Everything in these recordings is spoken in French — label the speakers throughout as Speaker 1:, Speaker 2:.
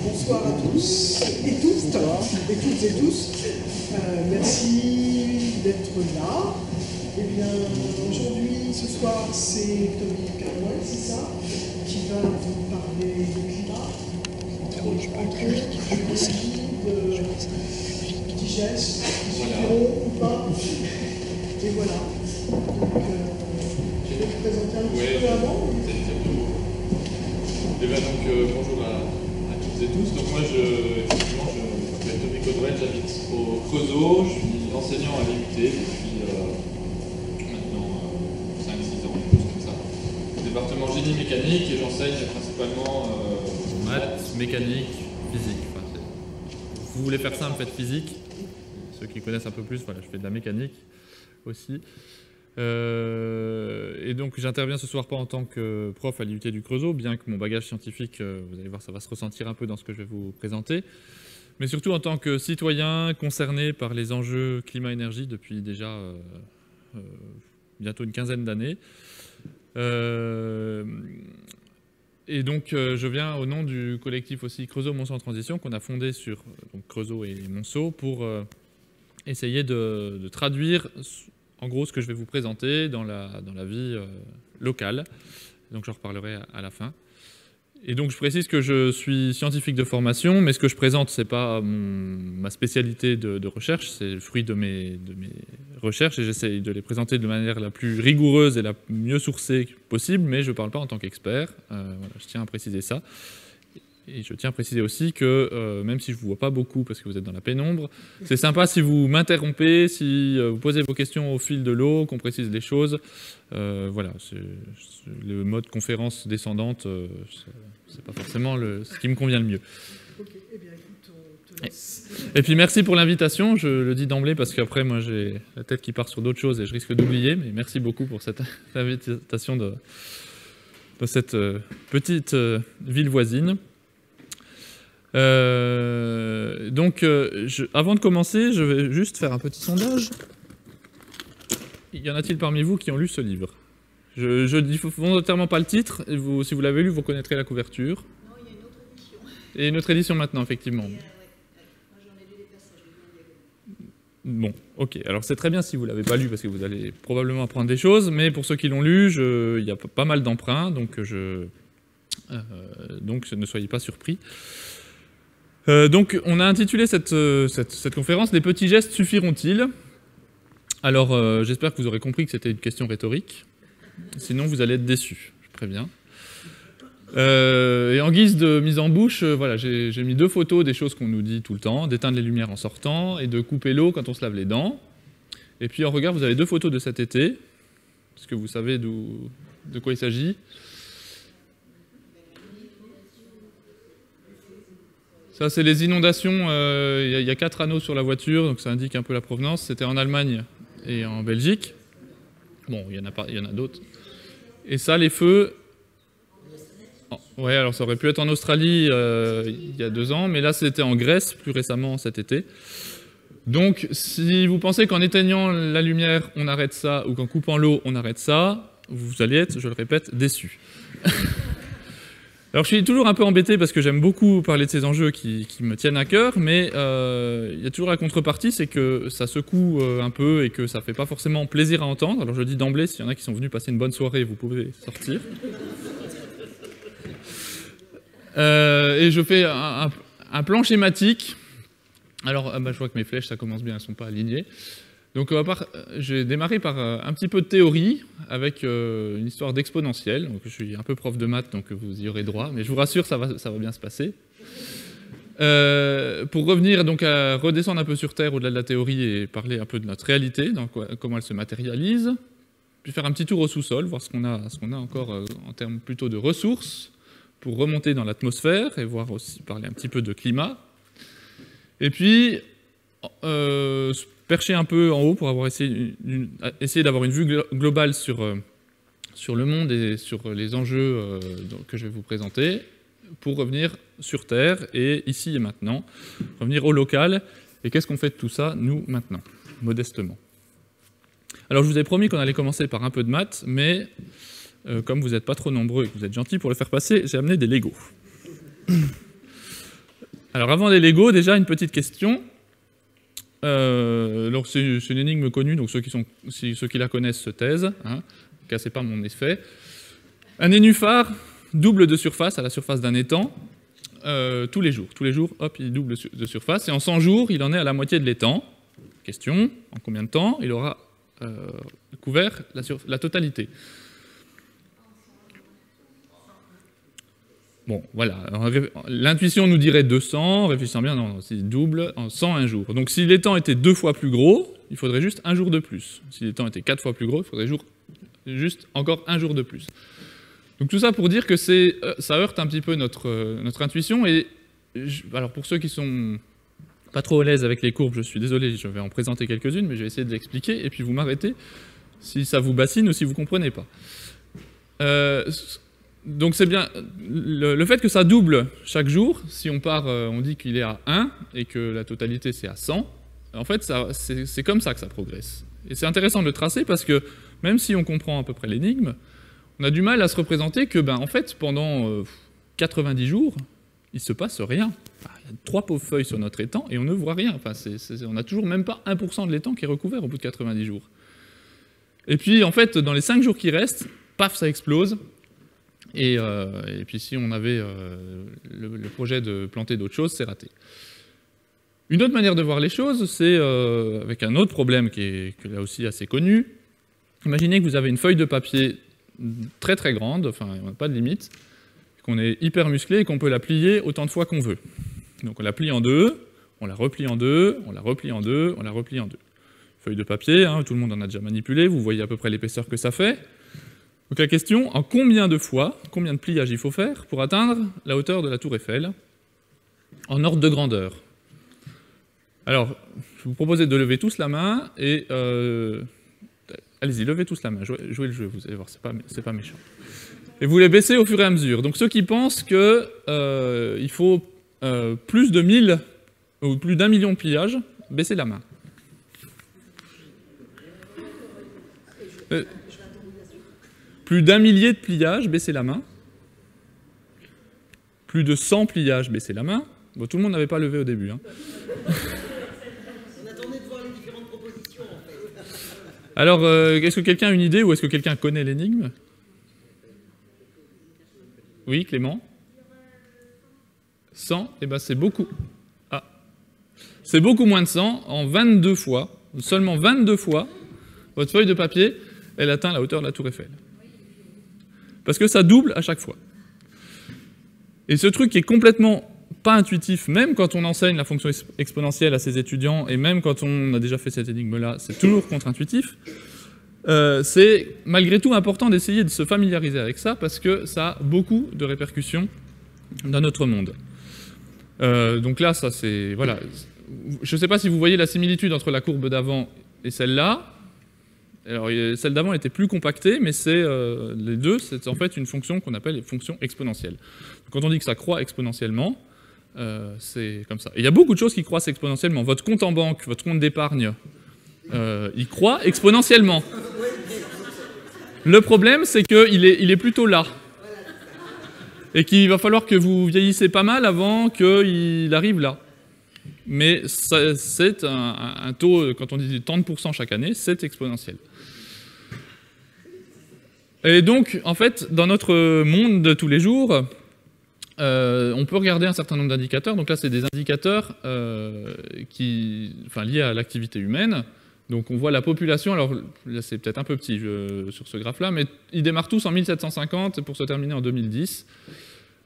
Speaker 1: Bonsoir à tous et toutes, et toutes et tous. Merci d'être là. Eh bien, aujourd'hui, ce soir, c'est Tommy Carnoët, c'est ça, qui va vous parler du climat, entre autres, de digestes, qui suffiront ou pas. Et voilà. Donc, je vais vous présenter un petit peu avant.
Speaker 2: Eh bien donc, bonjour à toutes et tous. Donc moi, effectivement, je m'appelle Tommy Carnoët, j'habite au Creusot, je suis enseignant à l'IUT depuis maintenant 5-6 ans, quelque chose comme ça. Département génie mécanique et j'enseigne principalement maths, mécanique, physique. Enfin, vous voulez faire simple, faites physique. Ceux qui connaissent un peu plus, voilà, je fais de la mécanique aussi. Et donc j'interviens ce soir pas en tant que prof à l'IUT du Creusot, bien que mon bagage scientifique, vous allez voir, ça va se ressentir un peu dans ce que je vais vous présenter, mais surtout en tant que citoyen concerné par les enjeux climat-énergie depuis déjà bientôt une quinzaine d'années. Et donc je viens au nom du collectif aussi Creusot-Monceau en transition qu'on a fondé sur donc, Creusot et Monceau pour essayer de traduire en gros ce que je vais vous présenter dans la vie locale. Donc j'en reparlerai à la fin. Et donc je précise que je suis scientifique de formation, mais ce que je présente, ce n'est pas ma spécialité de recherche, c'est le fruit de mes recherches et j'essaie de les présenter de manière la plus rigoureuse et la mieux sourcée possible, mais je ne parle pas en tant qu'expert. Voilà, je tiens à préciser ça. Et je tiens à préciser aussi que même si je ne vous vois pas beaucoup parce que vous êtes dans la pénombre, c'est sympa si vous m'interrompez, si vous posez vos questions au fil de l'eau, qu'on précise les choses. Voilà, le mode conférence descendante, c'est pas forcément ce qui me convient le mieux.
Speaker 1: Ok, eh bien écoute, on te laisse.
Speaker 2: Et puis merci pour l'invitation, je le dis d'emblée parce qu'après moi j'ai la tête qui part sur d'autres choses et je risque d'oublier, mais merci beaucoup pour cette invitation de cette petite ville voisine. Donc, avant de commencer, je vais juste faire un petit sondage. Y en a-t-il parmi vous qui ont lu ce livre? Je ne dis volontairement pas le titre. Et si vous l'avez lu, vous connaîtrez la couverture.
Speaker 3: Non, il y a une autre édition.
Speaker 2: Et une autre édition maintenant, effectivement.
Speaker 3: Ouais. Moi, j'en ai lu des passages.
Speaker 2: Bon, ok. Alors, c'est très bien si vous ne l'avez pas lu, parce que vous allez probablement apprendre des choses. Mais pour ceux qui l'ont lu, il y a pas mal d'emprunts. Donc, donc, ne soyez pas surpris. Donc, on a intitulé cette conférence « Les petits gestes suffiront-ils » Alors, j'espère que vous aurez compris que c'était une question rhétorique. Sinon, vous allez être déçus, je préviens. Et en guise de mise en bouche, voilà, j'ai mis 2 photos des choses qu'on nous dit tout le temps, d'éteindre les lumières en sortant et de couper l'eau quand on se lave les dents. Et puis, en regard, vous avez 2 photos de cet été. Est-ce que vous savez de quoi il s'agit ? Ça, c'est les inondations. Il y a 4 anneaux sur la voiture, donc ça indique un peu la provenance. C'était en Allemagne et en Belgique. Bon, il y en a d'autres. Et ça, les feux... Oh, ouais, alors ça aurait pu être en Australie il y a 2 ans, mais là, c'était en Grèce, plus récemment cet été. Donc, si vous pensez qu'en éteignant la lumière, on arrête ça, ou qu'en coupant l'eau, on arrête ça, vous allez être, je le répète, déçus. Alors je suis toujours un peu embêté parce que j'aime beaucoup parler de ces enjeux qui me tiennent à cœur, mais il y a toujours la contrepartie, c'est que ça secoue un peu et que ça fait pas forcément plaisir à entendre. Alors je dis d'emblée, s'il y en a qui sont venus passer une bonne soirée, vous pouvez sortir. Et je fais un plan schématique. Alors je vois que mes flèches, ça commence bien, elles ne sont pas alignées. Donc j'ai démarré par un petit peu de théorie avec une histoire d'exponentielle. Donc je suis un peu prof de maths, donc vous y aurez droit, mais je vous rassure, ça va bien se passer. Pour revenir donc à redescendre un peu sur terre au-delà de la théorie et parler un peu de notre réalité, donc comment elle se matérialise, puis faire un petit tour au sous-sol, voir ce qu'on a encore en termes plutôt de ressources pour remonter dans l'atmosphère et voir aussi parler un petit peu de climat. Et puis percher un peu en haut pour avoir essayer d'avoir une vue globale sur le monde et sur les enjeux que je vais vous présenter, pour revenir sur Terre et ici et maintenant, revenir au local. Et qu'est-ce qu'on fait de tout ça, nous, maintenant, modestement? Alors je vous ai promis qu'on allait commencer par un peu de maths, mais comme vous n'êtes pas trop nombreux et que vous êtes gentils pour le faire passer, j'ai amené des Legos. Alors avant les Legos, déjà une petite question. Alors c'est une énigme connue, donc ceux qui la connaissent se taisent, hein, cassez pas mon effet. Un nénuphar double de surface à la surface d'un étang tous les jours, hop, il double de surface, et en 100 jours, il en est à la moitié de l'étang. Question, en combien de temps il aura couvert la totalité? Bon, voilà, l'intuition nous dirait 200, réfléchissant bien, non, c'est double en 101 jours. Donc si l'étang était 2 fois plus gros, il faudrait juste un jour de plus. Si l'étang était 4 fois plus gros, il faudrait juste encore un jour de plus. Donc tout ça pour dire que ça heurte un petit peu notre intuition, et alors pour ceux qui sont pas trop à l'aise avec les courbes, je suis désolé, je vais en présenter quelques-unes, mais je vais essayer de l'expliquer, et puis vous m'arrêtez si ça vous bassine ou si vous comprenez pas. Donc c'est bien, le fait que ça double chaque jour, si on part, on dit qu'il est à 1 et que la totalité c'est à 100, en fait c'est comme ça que ça progresse. Et c'est intéressant de le tracer parce que même si on comprend à peu près l'énigme, on a du mal à se représenter que en fait pendant 90 jours, il se passe rien. Enfin, il y a 3 pauvres feuilles sur notre étang et on ne voit rien. Enfin, on n'a toujours même pas 1% de l'étang qui est recouvert au bout de 90 jours. Et puis en fait, dans les 5 jours qui restent, paf, ça explose. Et puis si on avait le projet de planter d'autres choses, c'est raté. Une autre manière de voir les choses, c'est avec un autre problème qui est là aussi assez connu. Imaginez que vous avez une feuille de papier très très grande, enfin il n'y a pas de limite, qu'on est hyper musclé et qu'on peut la plier autant de fois qu'on veut. Donc on la plie en deux, on la replie en deux, on la replie en deux, on la replie en deux. Feuille de papier, hein, tout le monde en a déjà manipulé, vous voyez à peu près l'épaisseur que ça fait. Donc la question, en combien de fois, combien de pliages il faut faire pour atteindre la hauteur de la tour Eiffel, en ordre de grandeur? Alors, je vous propose de lever tous la main, et allez-y, levez tous la main, jouez le jeu, vous allez voir, c'est pas méchant. Et vous les baissez au fur et à mesure. Donc ceux qui pensent qu'il faut plus de 1000, ou plus d'1 million de pliages, baissez la main. Plus d'1 millier de pliages, baissez la main. Plus de 100 pliages, baissez la main. Bon, tout le monde n'avait pas levé au début. Hein.
Speaker 4: On attendait de voir les différentes propositions, en fait.
Speaker 2: Alors, est-ce que quelqu'un a une idée ou est-ce que quelqu'un connaît l'énigme? Oui, Clément? 100? Eh bien, c'est beaucoup. Ah. C'est beaucoup moins de 100. En 22 fois, seulement 22 fois, votre feuille de papier, elle atteint la hauteur de la tour Eiffel. Parce que ça double à chaque fois. Et ce truc qui est complètement pas intuitif, même quand on enseigne la fonction exponentielle à ses étudiants, et même quand on a déjà fait cette énigme-là, c'est toujours contre-intuitif, c'est malgré tout important d'essayer de se familiariser avec ça, parce que ça a beaucoup de répercussions dans notre monde. Donc là, ça c'est... Voilà. Je ne sais pas si vous voyez la similitude entre la courbe d'avant et celle-là. Alors, celle d'avant était plus compactée, mais les deux, c'est en fait une fonction qu'on appelle une fonction exponentielle. Quand on dit que ça croît exponentiellement, c'est comme ça. Et il y a beaucoup de choses qui croissent exponentiellement. Votre compte en banque, votre compte d'épargne, il croît exponentiellement. Le problème, c'est qu'il est plutôt là. Et qu'il va falloir que vous vieillissez pas mal avant qu'il arrive là. Mais c'est un taux, quand on dit 30% chaque année, c'est exponentiel. Et donc, en fait, dans notre monde de tous les jours, on peut regarder un certain nombre d'indicateurs. Donc là, c'est des indicateurs liés à l'activité humaine. Donc on voit la population, alors là c'est peut-être un peu petit sur ce graphe-là, mais ils démarrent tous en 1750 pour se terminer en 2010.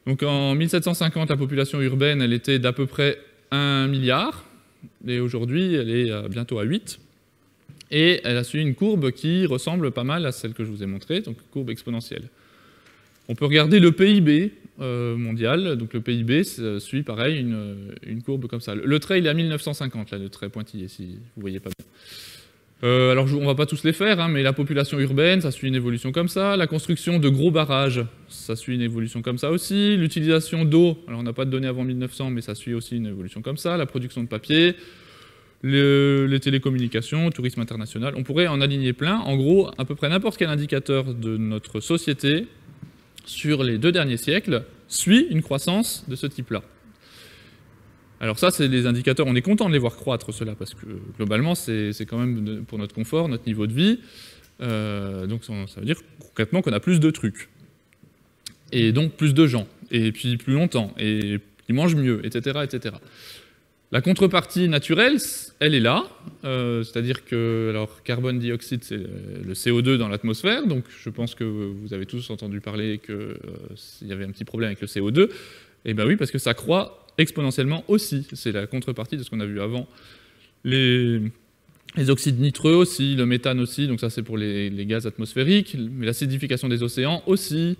Speaker 2: Donc en 1750, la population urbaine, elle était d'à peu près 1 milliard, et aujourd'hui, elle est bientôt à 8. Et elle a suivi une courbe qui ressemble pas mal à celle que je vous ai montrée, donc courbe exponentielle. On peut regarder le PIB mondial, donc le PIB suit pareil une courbe comme ça. Le trait il est à 1950, là, le trait pointillé, si vous voyez pas bien. Alors on va pas tous les faire, hein, mais la population urbaine, ça suit une évolution comme ça. La construction de gros barrages, ça suit une évolution comme ça aussi. L'utilisation d'eau, alors on n'a pas de données avant 1900, mais ça suit aussi une évolution comme ça. La production de papier, les télécommunications, le tourisme international. On pourrait en aligner plein. En gros, à peu près n'importe quel indicateur de notre société sur les 2 derniers siècles suit une croissance de ce type-là. Alors ça, c'est les indicateurs, on est content de les voir croître, cela, parce que globalement, c'est quand même pour notre confort, notre niveau de vie. Donc ça veut dire concrètement qu'on a plus de trucs. Et donc plus de gens, et puis plus longtemps, et qui mangent mieux, etc., etc. La contrepartie naturelle, elle est là, c'est-à-dire que, alors, carbone dioxyde, c'est le CO2 dans l'atmosphère, donc je pense que vous avez tous entendu parler qu'il y avait un petit problème avec le CO2. Eh bien oui, parce que ça croît exponentiellement aussi, c'est la contrepartie de ce qu'on a vu avant. Les oxydes nitreux aussi, le méthane aussi, donc ça c'est pour les gaz atmosphériques, mais l'acidification des océans aussi,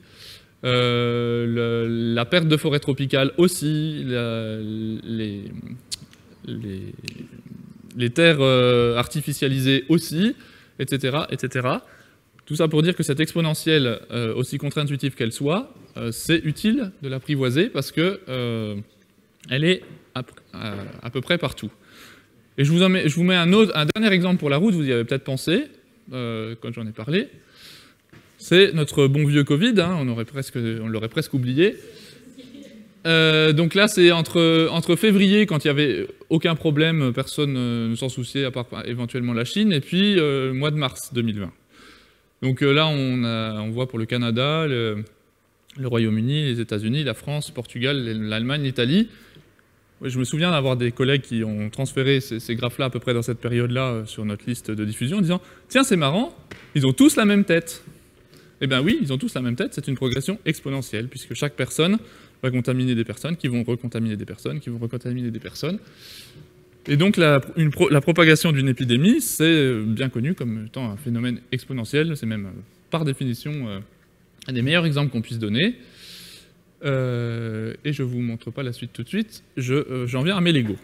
Speaker 2: la perte de forêt tropicale aussi, les terres artificialisées aussi, etc., etc. Tout ça pour dire que cette exponentielle, aussi contre-intuitive qu'elle soit, c'est utile de l'apprivoiser parce que elle est à peu près partout. Et je vous mets un dernier exemple pour la route, vous y avez peut-être pensé, quand j'en ai parlé. C'est notre bon vieux Covid, hein, on l'aurait presque oublié. Donc là, c'est entre février, quand il n'y avait aucun problème, personne ne s'en souciait, à part éventuellement la Chine, et puis mois de mars 2020. Donc là, on voit pour le Canada, le Royaume-Uni, les États-Unis, la France, Portugal, l'Allemagne, l'Italie. Je me souviens d'avoir des collègues qui ont transféré ces graphes-là à peu près dans cette période-là sur notre liste de diffusion, en disant « Tiens, c'est marrant, ils ont tous la même tête ». Eh bien oui, ils ont tous la même tête, c'est une progression exponentielle, puisque chaque personne va contaminer des personnes, qui vont recontaminer des personnes, qui vont recontaminer des personnes. Et donc la propagation d'une épidémie, c'est bien connu comme étant un phénomène exponentiel, c'est même par définition un des meilleurs exemples qu'on puisse donner. Et je ne vous montre pas la suite tout de suite, j'en viens à mes Legos.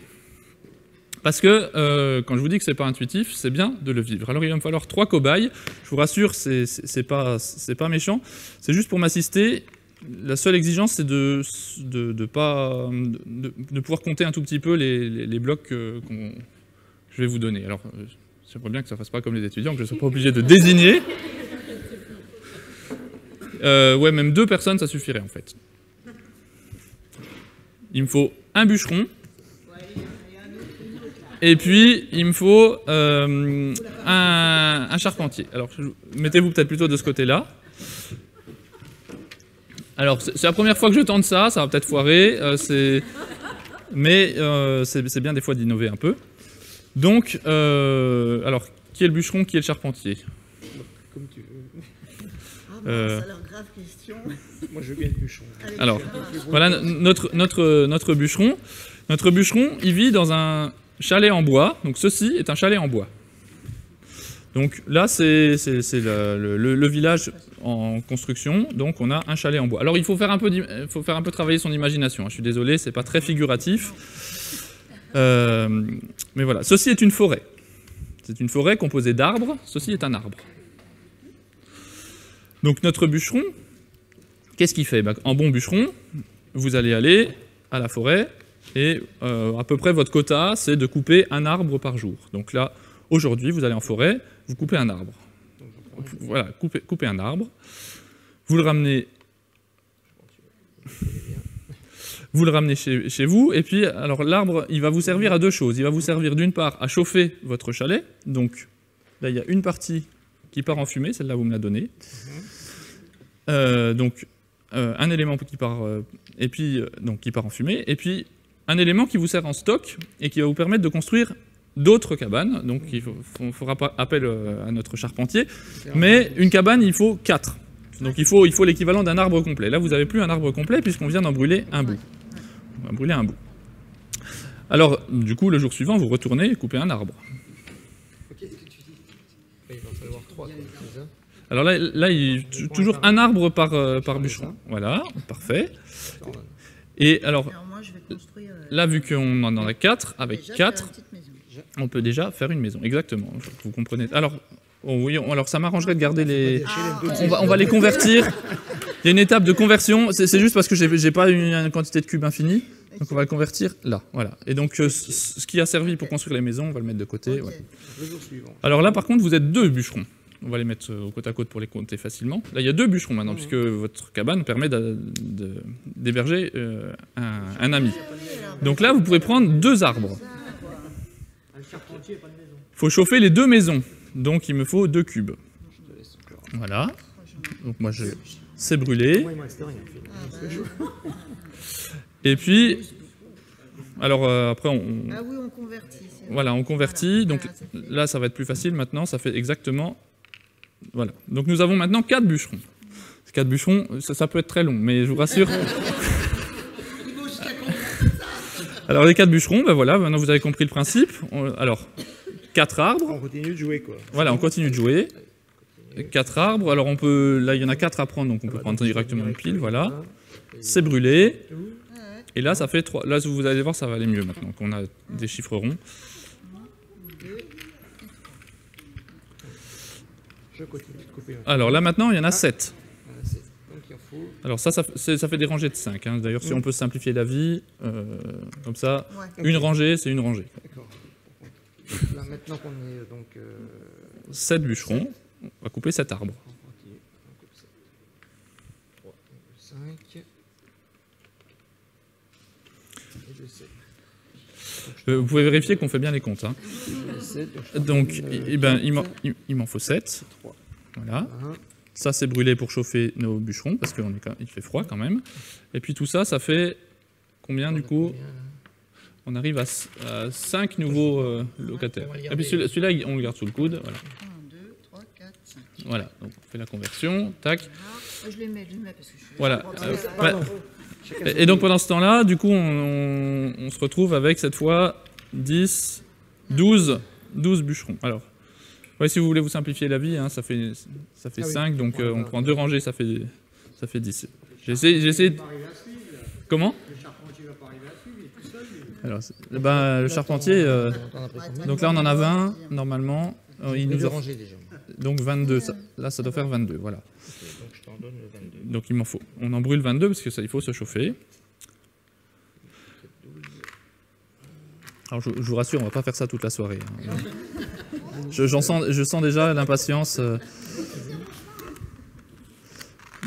Speaker 2: Parce que quand je vous dis que c'est pas intuitif, c'est bien de le vivre. Alors il va me falloir 3 cobayes, je vous rassure, c'est pas méchant, c'est juste pour m'assister. La seule exigence, c'est de pouvoir compter un tout petit peu les blocs que je vais vous donner. Alors, j'aimerais bien que ça ne fasse pas comme les étudiants, que je ne sois pas obligé de désigner. Ouais, même 2 personnes, ça suffirait en fait. Il me faut un bûcheron. Et puis, il me faut un charpentier. Alors, mettez-vous peut-être plutôt de ce côté-là. Alors, c'est la première fois que je tente ça, ça va peut-être foirer, mais c'est bien des fois d'innover un peu. Donc, alors, qui est le bûcheron, qui est le charpentier?
Speaker 4: Comme tu veux. Ah, alors, grave question.
Speaker 5: Moi, je veux bien le bûcheron.
Speaker 2: Alors, voilà notre bûcheron. Notre bûcheron, il vit dans un chalet en bois. Donc, ceci est un chalet en bois. Donc là, c'est le village en construction, donc on a un chalet en bois. Alors il faut faire un peu travailler son imagination, hein. Je suis désolé, c'est pas très figuratif. Mais voilà, ceci est une forêt. C'est une forêt composée d'arbres, ceci est un arbre. Donc notre bûcheron, qu'est-ce qu'il fait? En bon bûcheron, vous allez aller à la forêt, et à peu près votre quota, c'est de couper un arbre par jour. Donc là, aujourd'hui, vous allez en forêt, vous coupez un arbre. Voilà, coupez un arbre. Vous le ramenez chez vous. Et puis, alors l'arbre, il va vous servir à 2 choses. Il va vous servir d'une part à chauffer votre chalet. Donc là, il y a une partie qui part en fumée. Celle-là, vous me la donnez. Donc un élément qui part, qui part en fumée. Et puis un élément qui vous sert en stock et qui va vous permettre de construire d'autres cabanes, donc il faudra pas appel à notre charpentier, mais une cabane, il faut 4. Donc il faut l'équivalent d'un arbre complet. Là, vous n'avez plus un arbre complet puisqu'on vient d'en brûler un bout. On va brûler un bout. Alors, du coup, le jour suivant, vous retournez et coupez un arbre.
Speaker 5: Qu'est-ce que tu dis? Il va falloir 3, c'est ça?
Speaker 2: Alors là toujours un arbre par bûcheron. Voilà, parfait. Et alors
Speaker 4: moi, je vais construire,
Speaker 2: là, vu qu'on en a 4, avec 4... on peut déjà faire une maison, exactement. Vous comprenez. Alors, oui, alors ça m'arrangerait de garder les... On va les convertir. Il y a une étape de conversion. C'est juste parce que j'ai pas une quantité de cubes infinie. Donc on va le convertir là, voilà. Et donc ce qui a servi pour construire les maisons, on va le mettre de côté.
Speaker 1: Ok.
Speaker 2: Ouais.
Speaker 5: Le jour suivant.
Speaker 2: Alors là, par contre, vous êtes 2 bûcherons. On va les mettre côte à côte pour les compter facilement. Là, il y a 2 bûcherons maintenant, puisque votre cabane permet d'héberger un ami. Donc là, vous pouvez prendre 2 arbres.
Speaker 5: Un charpentier, pas de maison.
Speaker 2: Il faut chauffer les 2 maisons. Donc il me faut 2 cubes. Voilà. Donc moi, c'est brûlé.
Speaker 5: Moi, il me reste rien.
Speaker 2: Et puis, alors après,
Speaker 3: Ah oui, on convertit. c'est
Speaker 2: voilà,
Speaker 3: vrai.
Speaker 2: on convertit. Donc
Speaker 3: Voilà, ça fait-
Speaker 2: là, ça va être plus facile maintenant. Ça fait exactement... Voilà. Donc nous avons maintenant 4 bûcherons. Ces 4 bûcherons, ça peut être très long, mais je vous rassure. Alors les 4 bûcherons, ben voilà, maintenant vous avez compris le principe. Alors, 4 arbres.
Speaker 5: On continue de jouer, quoi.
Speaker 2: Voilà, on continue de jouer. 4 arbres. Alors on peut... Là, il y en a 4 à prendre, donc on peut prendre directement une pile, voilà. C'est brûlé. Et là, ça fait 3. Là, vous allez voir, ça va aller mieux maintenant qu'on a des chiffres ronds.
Speaker 5: Je continue de couper.
Speaker 2: Alors là, maintenant, il y en a 7.
Speaker 5: Voilà, c'est- donc il en faut.
Speaker 2: Alors ça fait des rangées de 5. Hein. D'ailleurs, si on peut simplifier la vie, comme ça,
Speaker 3: Ouais.
Speaker 2: une rangée, c'est une rangée.
Speaker 5: D'accord. Là, maintenant qu'on est donc.
Speaker 2: 7 bûcherons, on va couper 7 arbres.
Speaker 5: En entier, on coupe 7. 3, 5. Et le 7.
Speaker 2: Vous pouvez vérifier qu'on fait bien les comptes. Hein.
Speaker 5: Le 7,
Speaker 2: Donc, il m'en faut 7.
Speaker 5: 3.
Speaker 2: Voilà.
Speaker 5: 1.
Speaker 2: Ça, c'est brûlé pour chauffer nos bûcherons, parce qu'il fait froid quand même. Et puis tout ça, ça fait combien du coup? On arrive à 5 nouveaux locataires.
Speaker 5: On va le
Speaker 2: Et puis
Speaker 5: garder.
Speaker 2: celui-là, on le garde sous le coude. Voilà.
Speaker 3: 1, 2, 3, 4, 5.
Speaker 2: Voilà, donc on fait la conversion. Tac.
Speaker 3: Je les mets parce que je suis.
Speaker 2: Voilà.
Speaker 5: Pardon.
Speaker 2: Et donc pendant ce temps-là, du coup, on se retrouve avec cette fois 10, 12 bûcherons. Alors, ouais, si vous voulez vous simplifier la vie, hein, ça fait
Speaker 5: Ah oui.
Speaker 2: 5, donc on prend 2 rangées, ça fait 10. J'ai essayé de... Comment?
Speaker 5: Le charpentier va pas arriver à suivre, il est tout seul.
Speaker 2: Alors, le charpentier, donc là on en a 20 normalement. Il nous
Speaker 5: a
Speaker 2: a...
Speaker 5: rangé déjà.
Speaker 2: Donc 22, là ça doit faire 22, voilà.
Speaker 5: Donc je t'en donne le 22.
Speaker 2: Donc il m'en faut. On en brûle 22 parce que ça, il faut se chauffer. Alors je vous rassure, on va pas faire ça toute la soirée. Hein. Je sens déjà l'impatience.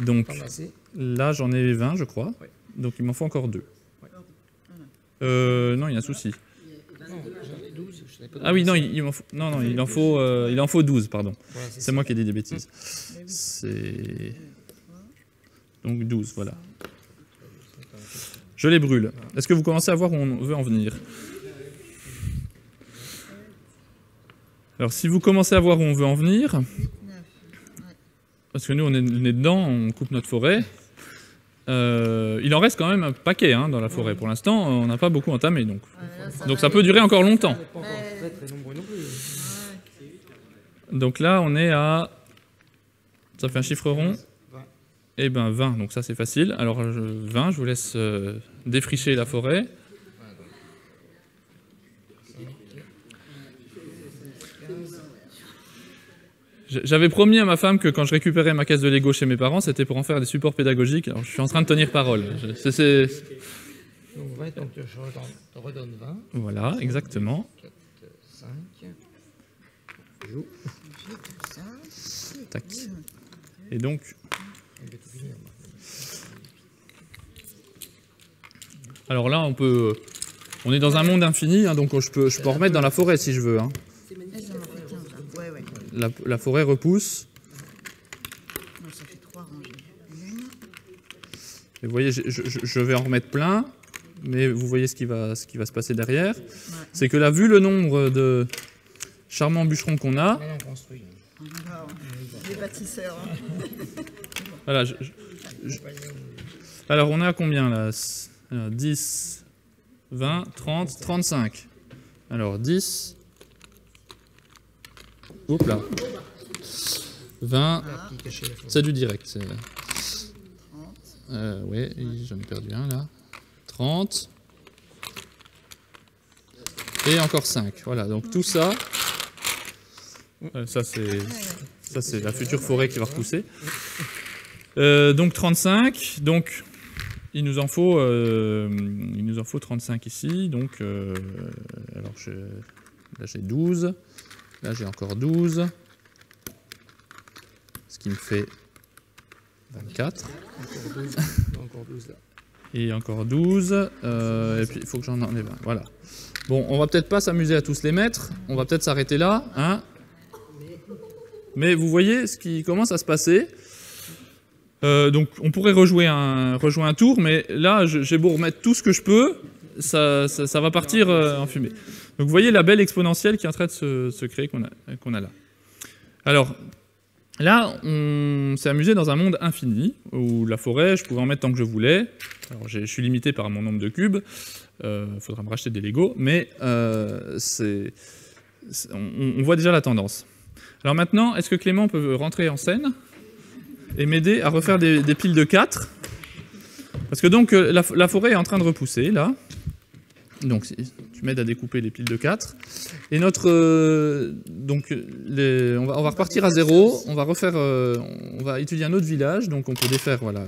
Speaker 2: Donc
Speaker 5: T'en as assez?
Speaker 2: là j'en ai 20 je crois.
Speaker 5: Ouais.
Speaker 2: Donc il m'en faut encore 2. Non, il y a un souci.
Speaker 5: Non, j'en ai 12. Je savais pas
Speaker 2: Ah oui, non, il m'en faut... Non, il en faut 12, pardon.
Speaker 5: Voilà,
Speaker 2: C'est moi qui ai dit des bêtises. C'est... Donc 12, voilà. Je les brûle. Est-ce que vous commencez à voir où on veut en venir? Alors si vous commencez à voir où on veut en venir, parce que nous on est le nez dedans, on coupe notre forêt, il en reste quand même un paquet hein, dans la forêt. Pour l'instant, on n'a pas beaucoup entamé, donc ça peut durer encore longtemps.
Speaker 5: On n'est pas encore très très nombreux non plus.
Speaker 2: Donc là, on est à... Ça fait un chiffre rond?
Speaker 5: 20.
Speaker 2: Eh ben 20, donc ça c'est facile. Alors 20, je vous laisse défricher la forêt. J'avais promis à ma femme que quand je récupérais ma caisse de Lego chez mes parents, c'était pour en faire des supports pédagogiques. Alors je suis en train de tenir parole.
Speaker 5: Donc 20, donc je redonne 20.
Speaker 2: Voilà, exactement.
Speaker 5: 4, 5. Joue.
Speaker 2: Tac. Et donc,
Speaker 5: On va tout finir.
Speaker 2: alors là, on est dans un monde infini, hein, donc je peux en remettre dans la forêt si je veux. Hein.
Speaker 3: Ouais.
Speaker 2: La forêt repousse.
Speaker 3: Non, ça fait 3 rangées. Une.
Speaker 2: Et vous voyez, je vais en remettre plein, mais vous voyez ce qui va se passer derrière. C'est que là, vu le nombre de charmants bûcherons qu'on a,
Speaker 5: Maintenant on construit.
Speaker 3: Les bâtisseurs. Hein.
Speaker 2: voilà. Alors, on est à combien là? 10, 20, 30, 35. Alors, 10. Oups là. 20.
Speaker 5: Qui cachait la forêt.
Speaker 2: C'est du direct. Oui, j'en ai perdu un là. 30. Et encore 5. Voilà, donc tout ça. Ça, c'est la future forêt qui va repousser. Donc 35. Donc il nous en faut 35 ici, donc alors là j'ai 12, là j'ai encore 12, ce qui me fait 24.
Speaker 5: Encore 12 là.
Speaker 2: Et encore 12, et puis il faut que j'en enlève un, voilà. Bon, on va peut-être pas s'amuser à tous les mettre, on va peut-être s'arrêter là, hein. Mais vous voyez ce qui commence à se passer. Donc on pourrait rejouer un tour, mais là j'ai beau remettre tout ce que je peux, ça va partir en fumée. Donc vous voyez la belle exponentielle qui est en train de se créer qu'on a là. Alors là on s'est amusé dans un monde infini, où la forêt je pouvais en mettre tant que je voulais. Alors je suis limité par mon nombre de cubes, faudra me racheter des Lego, mais on voit déjà la tendance. Alors maintenant, est-ce que Clément peut rentrer en scène et m'aider à refaire des piles de 4? Parce que donc la forêt est en train de repousser là. Donc tu m'aides à découper les piles de 4. Et notre on va repartir à 0. On va refaire, on va étudier un autre village. Donc on peut défaire voilà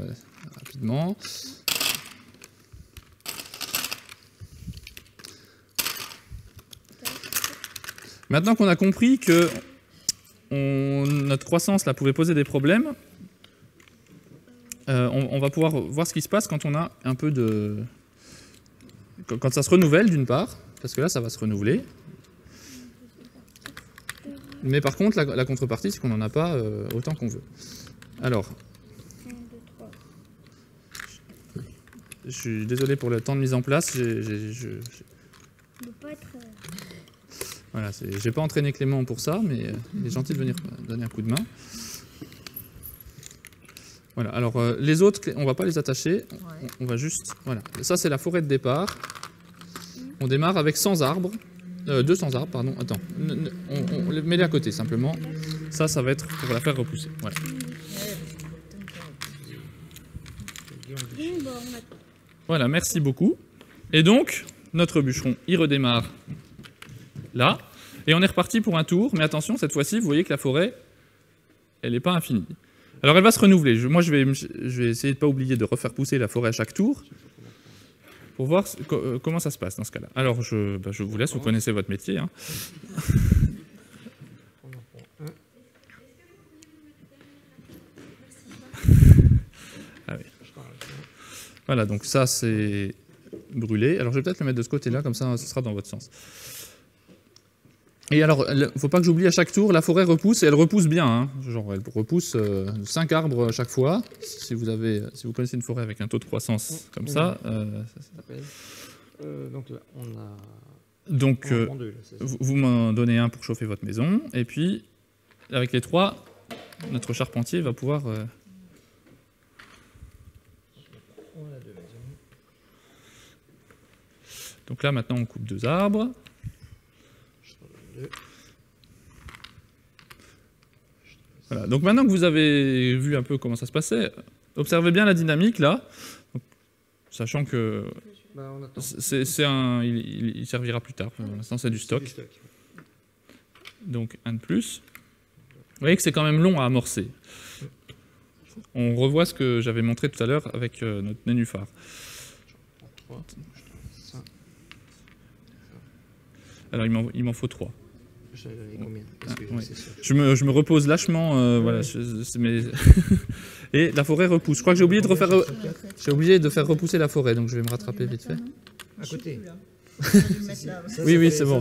Speaker 2: rapidement. Maintenant qu'on a compris que notre croissance là pouvait poser des problèmes, on va pouvoir voir ce qui se passe quand on a un peu de... Quand ça se renouvelle d'une part, parce que là ça va se renouveler. Mais par contre la contrepartie c'est qu'on n'en a pas autant qu'on veut. Alors, je suis désolé pour le temps de mise en place, voilà, j'ai pas entraîné Clément pour ça, mais il est gentil de venir donner un coup de main. Voilà, alors les autres, on va pas les attacher, on va juste... Voilà, ça c'est la forêt de départ. On démarre avec 100 arbres, 200 arbres, pardon, attends, on les met à côté simplement. Ça va être pour la faire repousser, voilà. Voilà, merci beaucoup. Et donc, notre bûcheron, il redémarre là, et on est reparti pour un tour, mais attention, cette fois-ci, vous voyez que la forêt, elle n'est pas infinie. Alors elle va se renouveler. Moi, je vais essayer de ne pas oublier de refaire pousser la forêt à chaque tour, pour voir comment ça se passe dans ce cas-là. Alors, je vous laisse, vous connaissez votre métier. Hein. Ah oui. Voilà, donc ça, c'est brûlé. Alors, je vais peut-être le mettre de ce côté-là, comme ça, ce sera dans votre sens. Et alors, il ne faut pas que j'oublie à chaque tour, la forêt repousse, et elle repousse bien. Hein. Genre, elle repousse 5 arbres à chaque fois. Si vous connaissez une forêt avec un taux de croissance comme ça...
Speaker 5: donc là, on a...
Speaker 2: Donc, vous m'en donnez un pour chauffer votre maison, et puis, avec les 3, notre charpentier va pouvoir... Donc là, maintenant, on coupe 2 arbres. Voilà. Donc maintenant que vous avez vu un peu comment ça se passait, observez bien la dynamique là, donc, sachant que il servira plus tard. Pour l'instant, c'est du stock. Donc un de plus. Vous voyez que c'est quand même long à amorcer. On revoit ce que j'avais montré tout à l'heure avec notre nénuphar. Alors il m'en faut 3. Je me repose lâchement, voilà. Et la forêt repousse. Je crois que j'ai oublié de faire repousser la forêt, donc je vais me rattraper vite fait.
Speaker 5: À côté.
Speaker 2: Oui, c'est bon.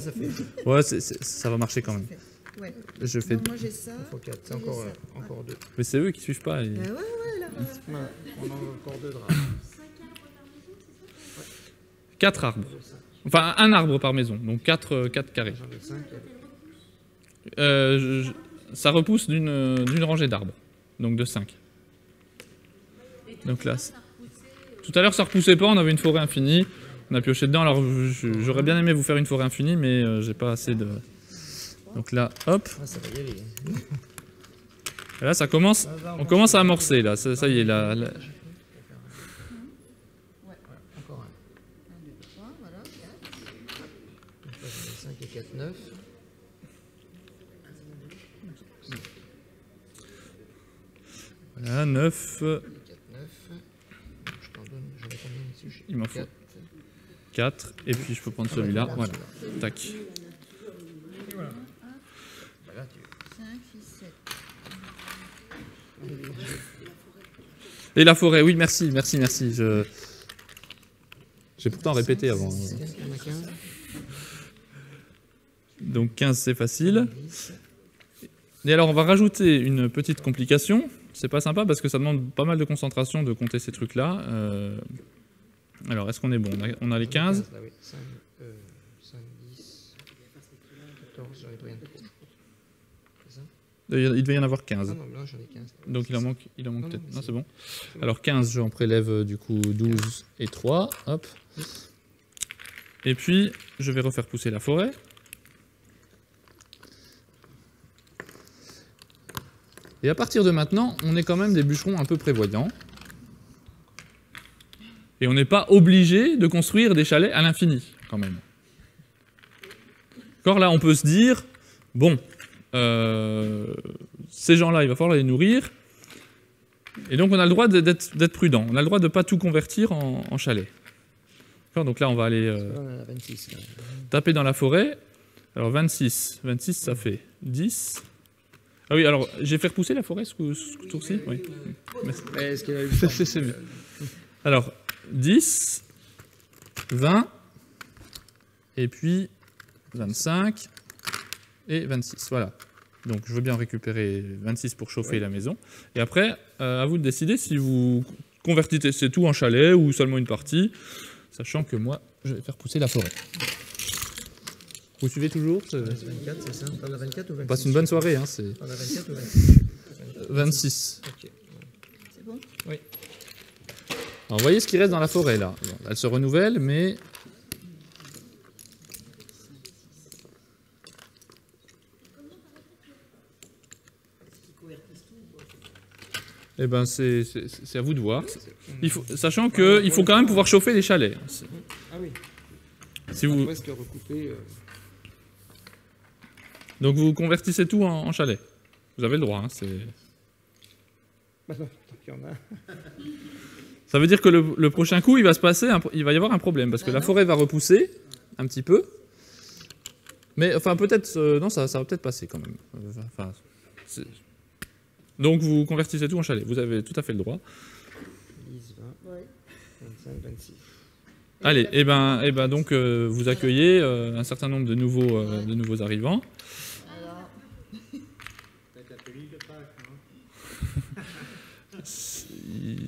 Speaker 2: Ouais, ça va marcher quand même. Je fais.
Speaker 3: Moi j'ai ça.
Speaker 5: Il faut 4, c'est encore 2.
Speaker 2: Mais c'est eux qui suivent pas.
Speaker 3: Ouais, là.
Speaker 5: On a encore 2 draps.
Speaker 2: 4 arbres. Enfin, un arbre par maison, donc 4 carrés. Ça repousse d'une rangée d'arbres, donc de 5. Donc là, tout à l'heure ça repoussait pas, on avait une forêt infinie, on a pioché dedans. Alors j'aurais bien aimé vous faire une forêt infinie, mais j'ai pas assez de... Donc là, hop. Et là, on commence à amorcer là. Ça y est, là.
Speaker 5: Encore un. 1, 2, 3, voilà, 4. 5 et 4, 9.
Speaker 2: Voilà, 9.
Speaker 5: 4, 9. Je t'en donne, je vais
Speaker 2: il m'en faut 4. Et puis je peux prendre celui-là. Voilà. Tac.
Speaker 5: Et voilà. Bah là, tu...
Speaker 3: 5, 6, 7.
Speaker 2: Et la forêt, oui, merci. J'ai pourtant répété avant.
Speaker 5: 15, il y en a 15.
Speaker 2: Donc 15, c'est facile.
Speaker 5: 10.
Speaker 2: Et alors, on va rajouter une petite complication. C'est pas sympa parce que ça demande pas mal de concentration de compter ces trucs-là. Alors, est-ce qu'on est bon? On a les 15.
Speaker 5: Là, oui. 5, 10, 14, j'en ai rien de trop. C'est ça?
Speaker 2: Il devait y en avoir 15.
Speaker 5: Ah non, là j'en ai 15.
Speaker 2: Donc il en manque
Speaker 5: Non,
Speaker 2: peut-être.
Speaker 5: mais
Speaker 2: Non, c'est bon.
Speaker 5: c'est bon.
Speaker 2: Alors 15, j'en prélève du coup 12 et 3. Hop. Et puis, je vais refaire pousser la forêt. Et à partir de maintenant, on est quand même des bûcherons un peu prévoyants. Et on n'est pas obligé de construire des chalets à l'infini, quand même. D'accord, là, on peut se dire, bon, ces gens-là, il va falloir les nourrir. Et donc, on a le droit d'être prudent. On a le droit de ne pas tout convertir en chalet. D'accord, donc là, on va aller
Speaker 5: Là, on en a 26. Là.
Speaker 2: taper dans la forêt. Alors, 26, ça fait 10. Ah oui, alors, j'ai fait repousser la forêt ce tour-ci. Oui.
Speaker 5: Est-ce qu'il y a eu
Speaker 2: C'est mieux. Alors, 10, 20, et puis 25 et 26. Voilà. Donc, je veux bien récupérer 26 pour chauffer la maison. Et après, à vous de décider si vous convertissez tout en chalet ou seulement une partie, sachant que moi, je vais faire pousser la forêt. Vous suivez toujours?
Speaker 5: 24, c'est ça? On a 24 ou 26?
Speaker 2: On passe une bonne soirée. Hein, c'est
Speaker 5: On a 24 ou 26?
Speaker 2: 26.
Speaker 5: Ok.
Speaker 3: C'est bon?
Speaker 2: Alors, vous voyez ce qui reste dans la forêt, là. Bon, elle se renouvelle, mais... Eh ben, c'est à vous de voir. Sachant qu'il faut quand même pouvoir chauffer les chalets.
Speaker 5: Ah oui.
Speaker 2: Si vous...
Speaker 5: Presque recoupé.
Speaker 2: Donc vous convertissez tout en chalet. Vous avez le droit. Hein,
Speaker 5: Bah non, tant qu'il y en a.
Speaker 2: Ça veut dire que le prochain coup, il va y avoir un problème. Parce que la forêt va repousser un petit peu. Mais enfin, peut-être... non, ça va peut-être passer quand même. Donc vous convertissez tout en chalet. Vous avez tout à fait le droit.
Speaker 5: 10, 20, 25, 26.
Speaker 2: Allez, et ben donc vous accueillez un certain nombre de nouveaux arrivants.
Speaker 3: Alors,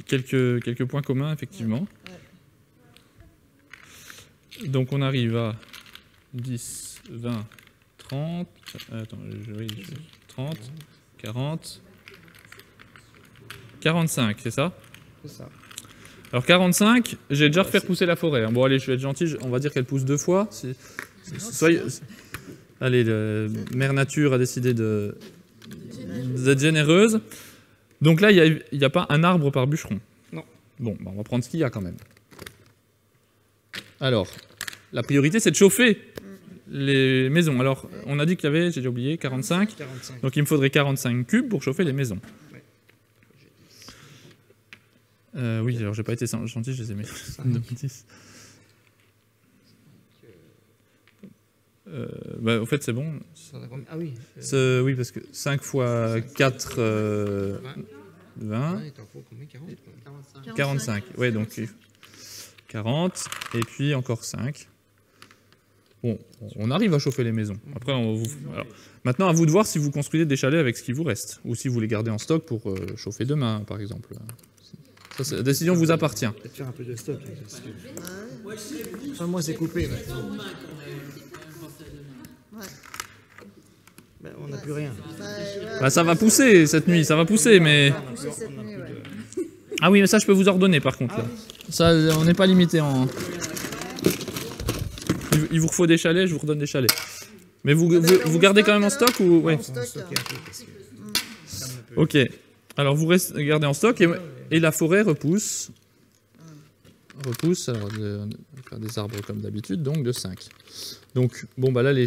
Speaker 2: Quelques points communs, effectivement. Donc on arrive à 10, 20, 30, 30, 40, 45, c'est ça?
Speaker 5: C'est ça.
Speaker 2: Alors 45, j'ai déjà refait pousser la forêt. Bon allez, je vais être gentil, on va dire qu'elle pousse 2 fois. Allez, Mère Nature a décidé d'être généreuse. Donc là, il n'y a pas un arbre par bûcheron.
Speaker 5: Non.
Speaker 2: Bon, on va prendre ce qu'il y a quand même. Alors, la priorité, c'est de chauffer les maisons. Alors, on a dit qu'il y avait, j'ai déjà oublié, 45.
Speaker 5: 45.
Speaker 2: Donc il me faudrait 45 cubes pour chauffer les maisons. Oui, alors j'ai pas été gentil, je les ai mis. 10. En fait, c'est bon.
Speaker 5: Ah oui.
Speaker 2: Oui, parce que 5 fois 4, 20.
Speaker 5: Il t'en faut combien? 40?
Speaker 2: 45. Ouais, donc 40. Et puis encore 5. Bon, on arrive à chauffer les maisons. Après, alors, maintenant, à vous de voir si vous construisez des chalets avec ce qui vous reste. Ou si vous les gardez en stock pour chauffer demain, par exemple. Ça, la décision vous appartient.
Speaker 5: Peut-être faire un peu de stock. Hein, parce que... Enfin, moi, c'est coupé maintenant.
Speaker 3: ouais.
Speaker 5: Ben, on n'a plus rien.
Speaker 2: Bah, ça va pousser cette nuit, ça va pousser, mais...
Speaker 3: Pousser cette nuit, ouais.
Speaker 2: Ah oui, mais ça, je peux vous ordonner, par contre. Là. Ça, on n'est pas limité en... Il vous faut des chalets, je vous redonne des chalets. Mais vous gardez quand même en stock ou... Ouais. Ok. Alors, vous gardez en stock et la forêt repousse. Alors, on va faire des arbres comme d'habitude, donc de 5. Donc, bon, bah là, les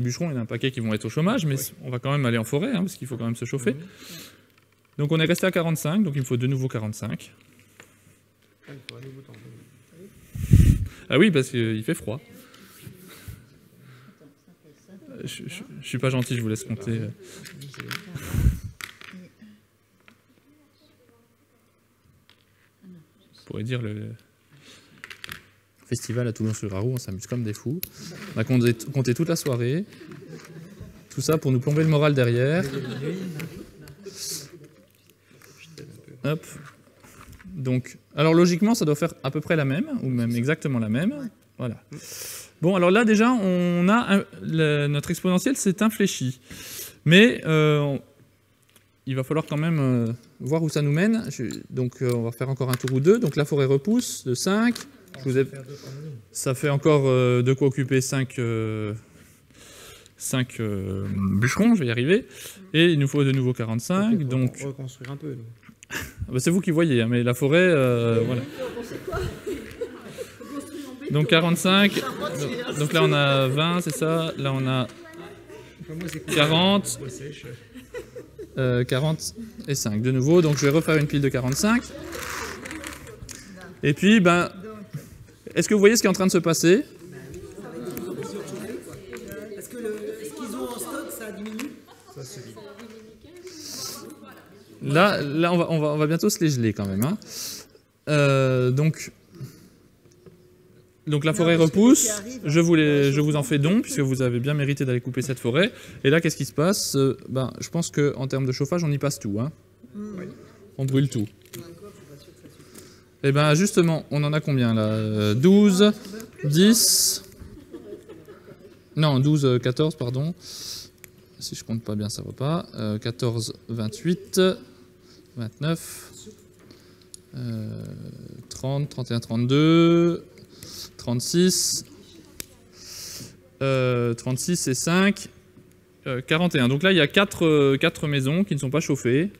Speaker 2: bûcherons, il y en a un paquet qui vont être au chômage, mais on va quand même aller en forêt, hein, parce qu'il faut quand même se chauffer. Donc, on est resté à 45, donc il me faut de nouveau 45.
Speaker 5: Il faut un nouveau temps.
Speaker 2: Ah oui, parce qu'il fait froid. Je suis pas gentil, je vous laisse compter. On pourrait dire le festival à Toulon-sur-Arroux, on s'amuse comme des fous. On a compté toute la soirée. Tout ça pour nous plomber le moral derrière. Hop. Donc, alors logiquement, ça doit faire à peu près la même, ou même exactement la même. Voilà. Bon, alors là, déjà, on a notre exponentielle s'est infléchie. Mais il va falloir quand même voir où ça nous mène. Donc, on va faire encore un tour ou deux. Donc, la forêt repousse de 5. Ça fait encore de quoi occuper 5 bûcherons, je vais y arriver. Et il nous faut de nouveau 45. Donc,
Speaker 5: reconstruire un peu.
Speaker 2: bah, c'est vous qui voyez, hein, mais la forêt, voilà. Donc 45, donc là on a 20, c'est ça. Là on a 40, 40 et 5 de nouveau. Donc je vais refaire une pile de 45. Et puis, ben, est-ce que vous voyez ce qui est en train de se passer?
Speaker 4: Est-ce que ce qu'ils ont en stock, ça diminue?
Speaker 2: Là on va bientôt se les geler quand même. Hein. Donc la forêt repousse, je vous en fais don, puisque vous avez bien mérité d'aller couper cette forêt. Et là, qu'est-ce qui se passe? Ben, je pense qu'en termes de chauffage, on y passe tout. Hein. On brûle tout. Et bien justement, on en a combien là? 12, 10... Non, 12, 14, pardon. Si je compte pas bien, ça va pas. 14, 28, 29, 30, 31, 32... 36, 36 et 5, 41. Donc là, il y a 4 maisons qui ne sont pas chauffées.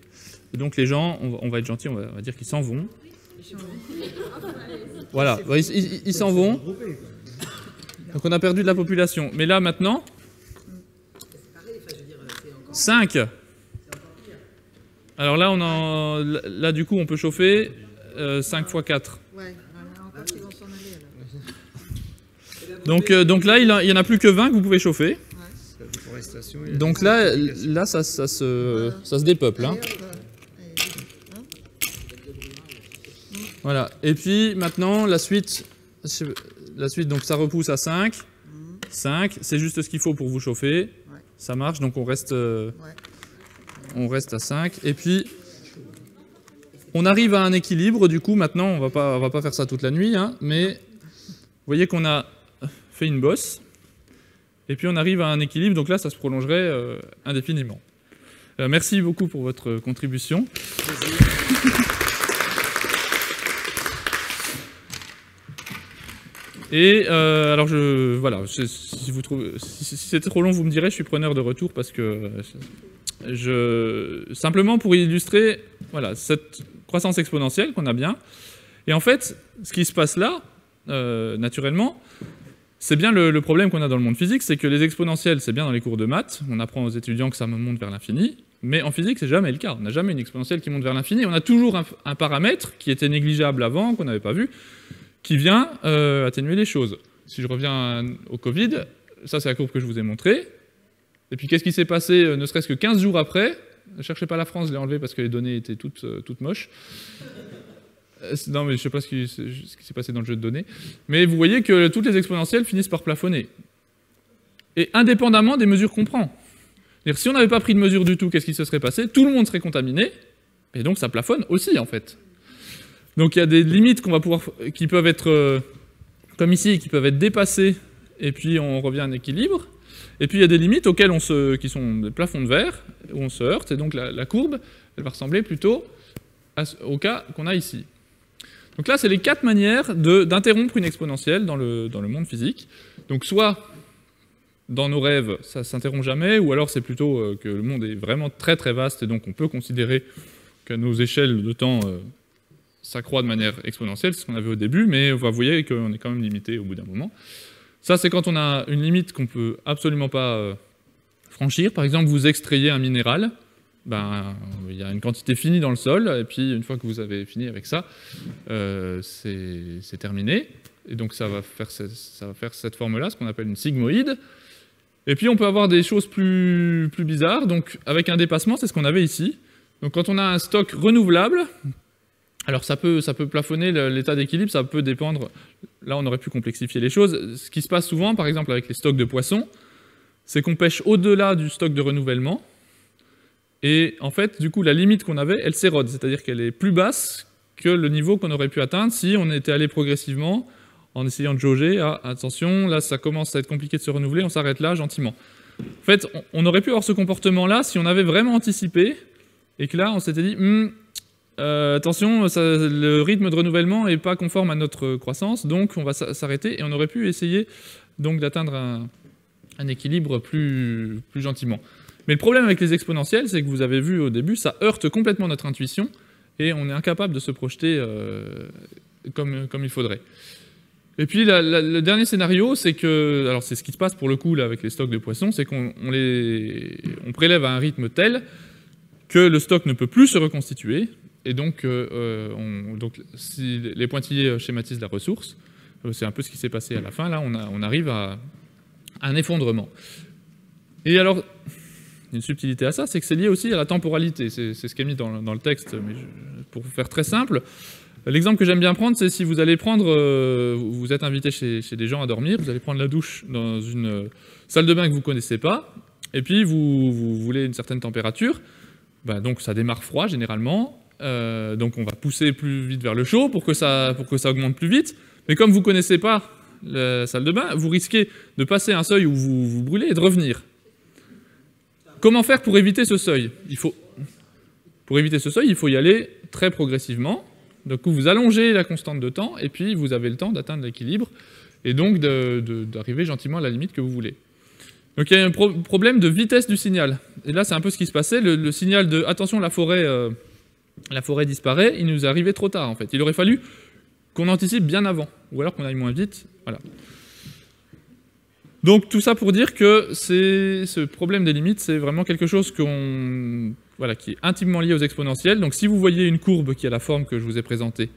Speaker 2: Et donc les gens, on va être gentil, on va dire qu'ils s'en vont. Voilà, ils s'en vont. Donc on a perdu de la population. Mais là, maintenant, 5. Alors là, là du coup, on peut chauffer 5 x 4. Donc là, il n'y en a plus que 20 que vous pouvez chauffer. Donc là ça se dépeuple. Hein. Voilà. Et puis maintenant, la suite, donc ça repousse à 5. 5, c'est juste ce qu'il faut pour vous chauffer. Ça marche, donc on reste à 5. Et puis, on arrive à un équilibre. Du coup, maintenant, on va pas faire ça toute la nuit, hein, mais vous voyez qu'on a fait une bosse, et puis on arrive à un équilibre, donc là ça se prolongerait indéfiniment. Merci beaucoup pour votre contribution. Et alors voilà, si c'était trop long, vous me direz, je suis preneur de retour, parce que simplement pour illustrer voilà, cette croissance exponentielle qu'on a bien. Et en fait, ce qui se passe là, naturellement, c'est bien le problème qu'on a dans le monde physique, c'est que les exponentielles, c'est bien dans les cours de maths, on apprend aux étudiants que ça monte vers l'infini, mais en physique, c'est jamais le cas. On n'a jamais une exponentielle qui monte vers l'infini. On a toujours un paramètre qui était négligeable avant, qu'on n'avait pas vu, qui vient atténuer les choses. Si je reviens au Covid, ça c'est la courbe que je vous ai montrée. Et puis qu'est-ce qui s'est passé, ne serait-ce que 15 jours après? Ne cherchez pas la France, je l'ai enlevée parce que les données étaient toutes moches. Non, mais je ne sais pas ce qui s'est passé dans le jeu de données. Mais vous voyez que toutes les exponentielles finissent par plafonner. Et indépendamment des mesures qu'on prend. C'est-à-dire, si on n'avait pas pris de mesure du tout, qu'est-ce qui se serait passé? Tout le monde serait contaminé. Et donc ça plafonne aussi, en fait. Donc il y a des limites qui peuvent être, comme ici, qui peuvent être dépassées. Et puis on revient à un équilibre. Et puis il y a des limites auxquelles qui sont des plafonds de verre, où on se heurte. Et donc la courbe, elle va ressembler plutôt au cas qu'on a ici. Donc là, c'est les 4 manières d'interrompre une exponentielle dans le monde physique. Donc soit, dans nos rêves, ça ne s'interrompt jamais, ou alors c'est plutôt que le monde est vraiment très très vaste, et donc on peut considérer que nos échelles de temps s'accroissent de manière exponentielle, c'est ce qu'on avait au début, mais vous voyez qu'on est quand même limité au bout d'un moment. Ça, c'est quand on a une limite qu'on ne peut absolument pas franchir. Par exemple, vous extrayez un minéral, ben, il y a une quantité finie dans le sol, et puis une fois que vous avez fini avec ça, c'est terminé. Et donc ça va faire cette forme-là, ce qu'on appelle une sigmoïde. Et puis on peut avoir des choses plus bizarres. Donc avec un dépassement, c'est ce qu'on avait ici. Donc quand on a un stock renouvelable, alors ça peut plafonner l'état d'équilibre, ça peut dépendre. Là, on aurait pu complexifier les choses. Ce qui se passe souvent, par exemple avec les stocks de poissons, c'est qu'on pêche au-delà du stock de renouvellement. Et en fait, du coup, la limite qu'on avait, elle s'érode. C'est-à-dire qu'elle est plus basse que le niveau qu'on aurait pu atteindre si on était allé progressivement en essayant de jauger. Ah, attention, là, ça commence à être compliqué de se renouveler, on s'arrête là, gentiment. En fait, on aurait pu avoir ce comportement-là si on avait vraiment anticipé et que là, on s'était dit, attention, le rythme de renouvellement n'est pas conforme à notre croissance, donc on va s'arrêter et on aurait pu essayer donc d'atteindre un équilibre plus gentiment. Mais le problème avec les exponentielles, c'est que vous avez vu au début, ça heurte complètement notre intuition et on est incapable de se projeter comme il faudrait. Et puis le dernier scénario, c'est que, alors c'est ce qui se passe pour le coup là, avec les stocks de poissons, c'est qu'on prélève à un rythme tel que le stock ne peut plus se reconstituer, et donc, si les pointillés schématisent la ressource, c'est un peu ce qui s'est passé à la fin, là on arrive à un effondrement. Et alors, une subtilité à ça, c'est que c'est lié aussi à la temporalité, c'est ce qui est mis dans le texte, mais pour faire très simple, l'exemple que j'aime bien prendre, c'est si vous allez vous êtes invité chez des gens à dormir, vous allez prendre la douche dans une salle de bain que vous ne connaissez pas, et puis vous voulez une certaine température, donc ça démarre froid généralement, donc on va pousser plus vite vers le chaud pour que ça augmente plus vite, mais comme vous ne connaissez pas la salle de bain, vous risquez de passer un seuil où vous brûlez et de revenir. Comment faire pour éviter ce seuil ? Pour éviter ce seuil, il faut y aller très progressivement. Donc vous allongez la constante de temps, et puis vous avez le temps d'atteindre l'équilibre, et donc d'arriver gentiment à la limite que vous voulez. Donc il y a un problème de vitesse du signal. Et là, c'est un peu ce qui se passait. Le signal de « attention, la forêt disparaît », il nous est arrivé trop tard, en fait. Il aurait fallu qu'on anticipe bien avant, ou alors qu'on aille moins vite. Voilà. Donc tout ça pour dire que ce problème des limites, c'est vraiment quelque chose qui est intimement lié aux exponentielles. Donc si vous voyez une courbe qui a la forme que je vous ai présentée,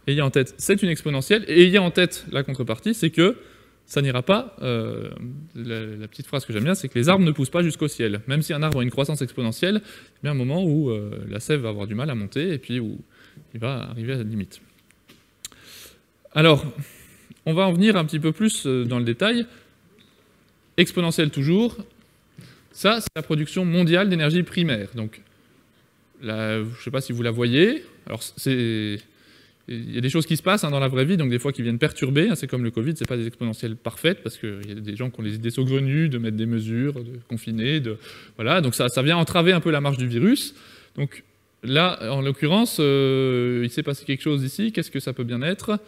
Speaker 2: ayez en tête, c'est une exponentielle, et ayez en tête la contrepartie, c'est que ça n'ira pas, la petite phrase que j'aime bien, c'est que les arbres ne poussent pas jusqu'au ciel. Même si un arbre a une croissance exponentielle, il y a un moment où la sève va avoir du mal à monter, et puis où il va arriver à la limite. Alors, on va en venir un petit peu plus dans le détail. Exponentielle toujours, ça c'est la production mondiale d'énergie primaire. Donc, là, je ne sais pas si vous la voyez, alors il y a des choses qui se passent dans la vraie vie, donc des fois qui viennent perturber, c'est comme le Covid, c'est pas des exponentielles parfaites, parce qu'il y a des gens qui ont les idées saugrenues de mettre des mesures, de confiner, voilà, donc ça vient entraver un peu la marche du virus. Donc là, en l'occurrence, il s'est passé quelque chose ici, qu'est-ce que ça peut bien être ?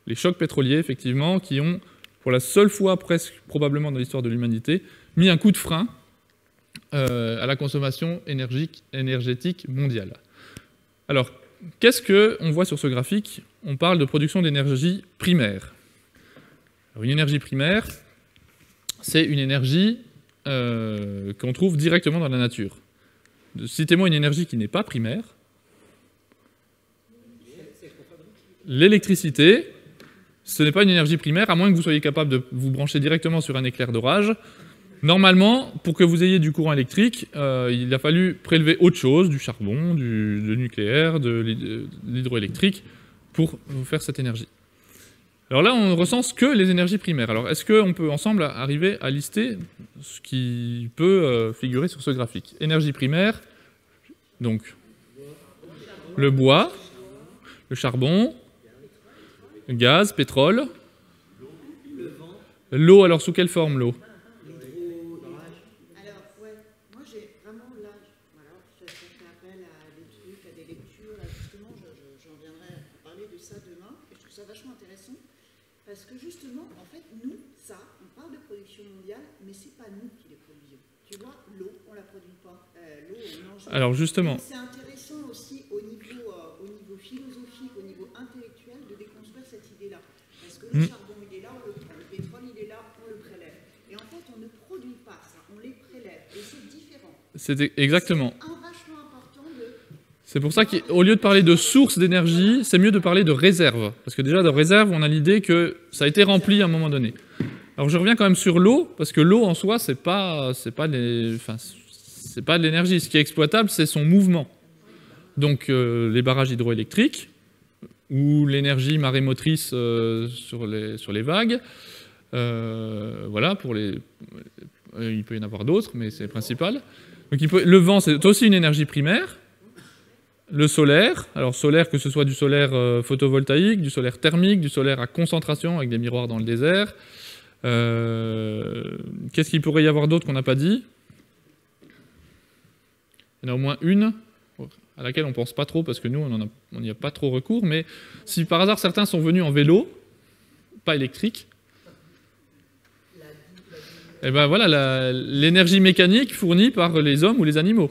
Speaker 2: Les chocs pétroliers, effectivement, qui ont, pour la seule fois presque probablement dans l'histoire de l'humanité, mis un coup de frein à la consommation énergétique mondiale. Alors, qu'est-ce qu'on voit sur ce graphique ? On parle de production d'énergie primaire. Alors, une énergie primaire, c'est une énergie qu'on trouve directement dans la nature. Citez-moi une énergie qui n'est pas primaire. L'électricité, ce n'est pas une énergie primaire, à moins que vous soyez capable de vous brancher directement sur un éclair d'orage. Normalement, pour que vous ayez du courant électrique, il a fallu prélever autre chose, du charbon, du nucléaire, de l'hydroélectrique, pour vous faire cette énergie. Alors là, on ne recense que les énergies primaires. Alors, est-ce qu'on peut ensemble arriver à lister ce qui peut figurer sur ce graphique ? Énergie primaire, donc le bois, le charbon, le gaz, pétrole, l'eau. Alors, sous quelle forme l'eau ?
Speaker 3: Alors, ouais, moi j'ai vraiment là, voilà, ça fait appel à des trucs, à des lectures, là, justement, j'en viendrai à parler de ça demain, et je trouve ça vachement intéressant, parce que justement, en fait, nous, ça, on parle de production mondiale, mais c'est pas nous qui les produisons. Tu vois, l'eau, on la produit pas. L'eau, on mange.
Speaker 2: Alors justement.
Speaker 3: C'est intéressant aussi au niveau philosophique, au niveau intellectuel, de déconstruire cette idée-là. Parce que le charbon, il est là, on le prend. Le pétrole, il est là, on le prélève. Et en fait, on ne produit pas ça, on les prélève. Et c'est différent.
Speaker 2: C'est exactement.
Speaker 3: C'est un vachement important de...
Speaker 2: C'est pour ça qu'au lieu de parler de source d'énergie, c'est mieux de parler de réserve. Parce que déjà, de réserve, on a l'idée que ça a été rempli à un moment donné. Alors je reviens quand même sur l'eau, parce que l'eau en soi, c'est pas de l'énergie. Ce qui est exploitable, c'est son mouvement. Donc les barrages hydroélectriques, ou l'énergie marémotrice sur les vagues. Voilà, il peut y en avoir d'autres, mais c'est le principal. Donc, le vent, c'est aussi une énergie primaire. Le solaire, alors solaire, que ce soit du solaire photovoltaïque, du solaire thermique, du solaire à concentration avec des miroirs dans le désert. Qu'est-ce qu'il pourrait y avoir d'autre qu'on n'a pas dit? Il y en a au moins une à laquelle on ne pense pas trop, parce que nous, on n'y a pas trop recours, mais si par hasard certains sont venus en vélo, pas électrique, et ben voilà, l'énergie mécanique fournie par les hommes ou les animaux.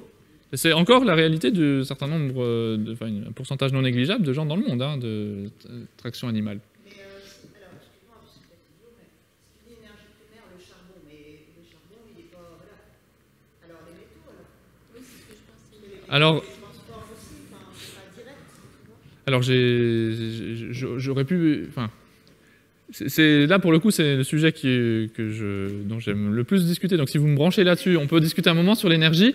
Speaker 2: C'est encore la réalité d'un certain nombre, un pourcentage non négligeable de gens dans le monde, hein, de traction animale.
Speaker 3: Mais alors, excuse-moi, je suis peut-être idiot, mais si tu dis énergie primaire, le charbon, mais le charbon, il n'est pas. Voilà. Alors, les métaux, alors. Oui, c'est ce que je pense.
Speaker 2: Alors.
Speaker 3: Les transports aussi, enfin, c'est pas direct.
Speaker 2: Alors, j'aurais pu. Enfin. Là, pour le coup, c'est le sujet dont j'aime le plus discuter. Donc, si vous me branchez là-dessus, on peut discuter un moment sur l'énergie.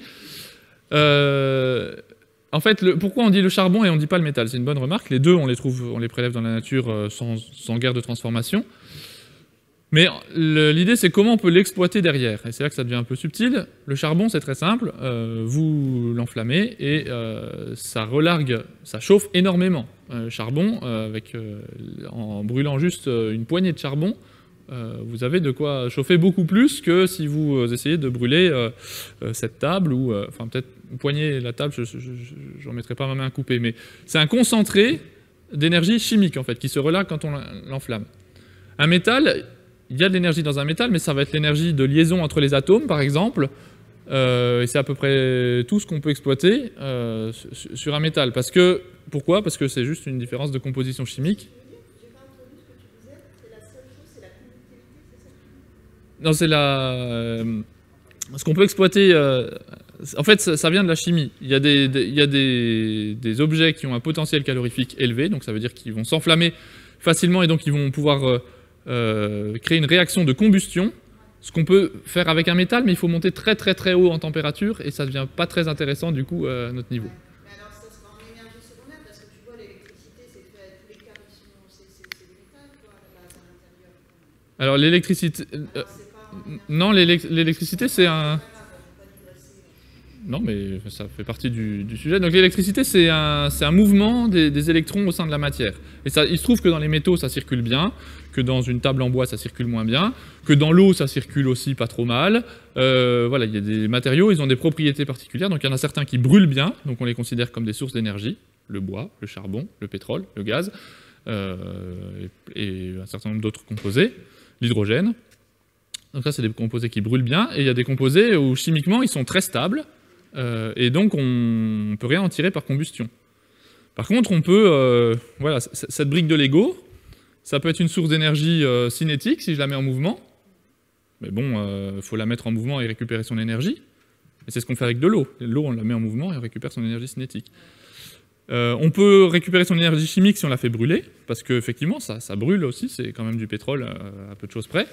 Speaker 2: En fait, pourquoi on dit le charbon et on ne dit pas le métal? C'est une bonne remarque. Les deux, on les prélève dans la nature sans guerre de transformation. Mais l'idée, c'est comment on peut l'exploiter derrière. Et c'est là que ça devient un peu subtil. Le charbon, c'est très simple. Vous l'enflammez et ça relargue, ça chauffe énormément. Charbon, en brûlant juste une poignée de charbon, vous avez de quoi chauffer beaucoup plus que si vous essayez de brûler cette table, ou enfin peut-être une poignée, la table, je n'en mettrai pas ma main à couper, mais c'est un concentré d'énergie chimique en fait, qui se relâche quand on l'enflamme. Un métal, il y a de l'énergie dans un métal, mais ça va être l'énergie de liaison entre les atomes par exemple, et c'est à peu près tout ce qu'on peut exploiter sur un métal. Pourquoi? Parce que c'est juste une différence de composition chimique. Non, c'est ce qu'on peut exploiter. En fait, ça vient de la chimie. Il y a des objets qui ont un potentiel calorifique élevé, donc ça veut dire qu'ils vont s'enflammer facilement et donc ils vont pouvoir créer une réaction de combustion. Ce qu'on peut faire avec un métal, mais il faut monter très très très haut en température et ça devient pas très intéressant du coup à notre niveau.
Speaker 3: Mais alors, ça sera en énergie secondaire, parce que tu vois, l'électricité, c'est fait tous les câbles, c'est des métals, quoi, à la base, à l'intérieur.
Speaker 2: Alors l'électricité... non, l'électricité c'est un... Non, mais ça fait partie du sujet. Donc l'électricité, c'est un mouvement des électrons au sein de la matière. Et il se trouve que dans les métaux, ça circule bien, que dans une table en bois, ça circule moins bien, que dans l'eau, ça circule aussi pas trop mal. Voilà, il y a des matériaux, ils ont des propriétés particulières. Donc il y en a certains qui brûlent bien, donc on les considère comme des sources d'énergie. Le bois, le charbon, le pétrole, le gaz, et un certain nombre d'autres composés. L'hydrogène. Donc ça, c'est des composés qui brûlent bien. Et il y a des composés où chimiquement, ils sont très stables. Et donc on ne peut rien en tirer par combustion. Par contre, on peut... voilà, cette brique de Lego, ça peut être une source d'énergie cinétique si je la mets en mouvement. Mais bon, il faut la mettre en mouvement et récupérer son énergie. Et c'est ce qu'on fait avec de l'eau. L'eau, on la met en mouvement et on récupère son énergie cinétique. On peut récupérer son énergie chimique si on la fait brûler, parce qu'effectivement, ça brûle aussi, c'est quand même du pétrole à peu de choses près.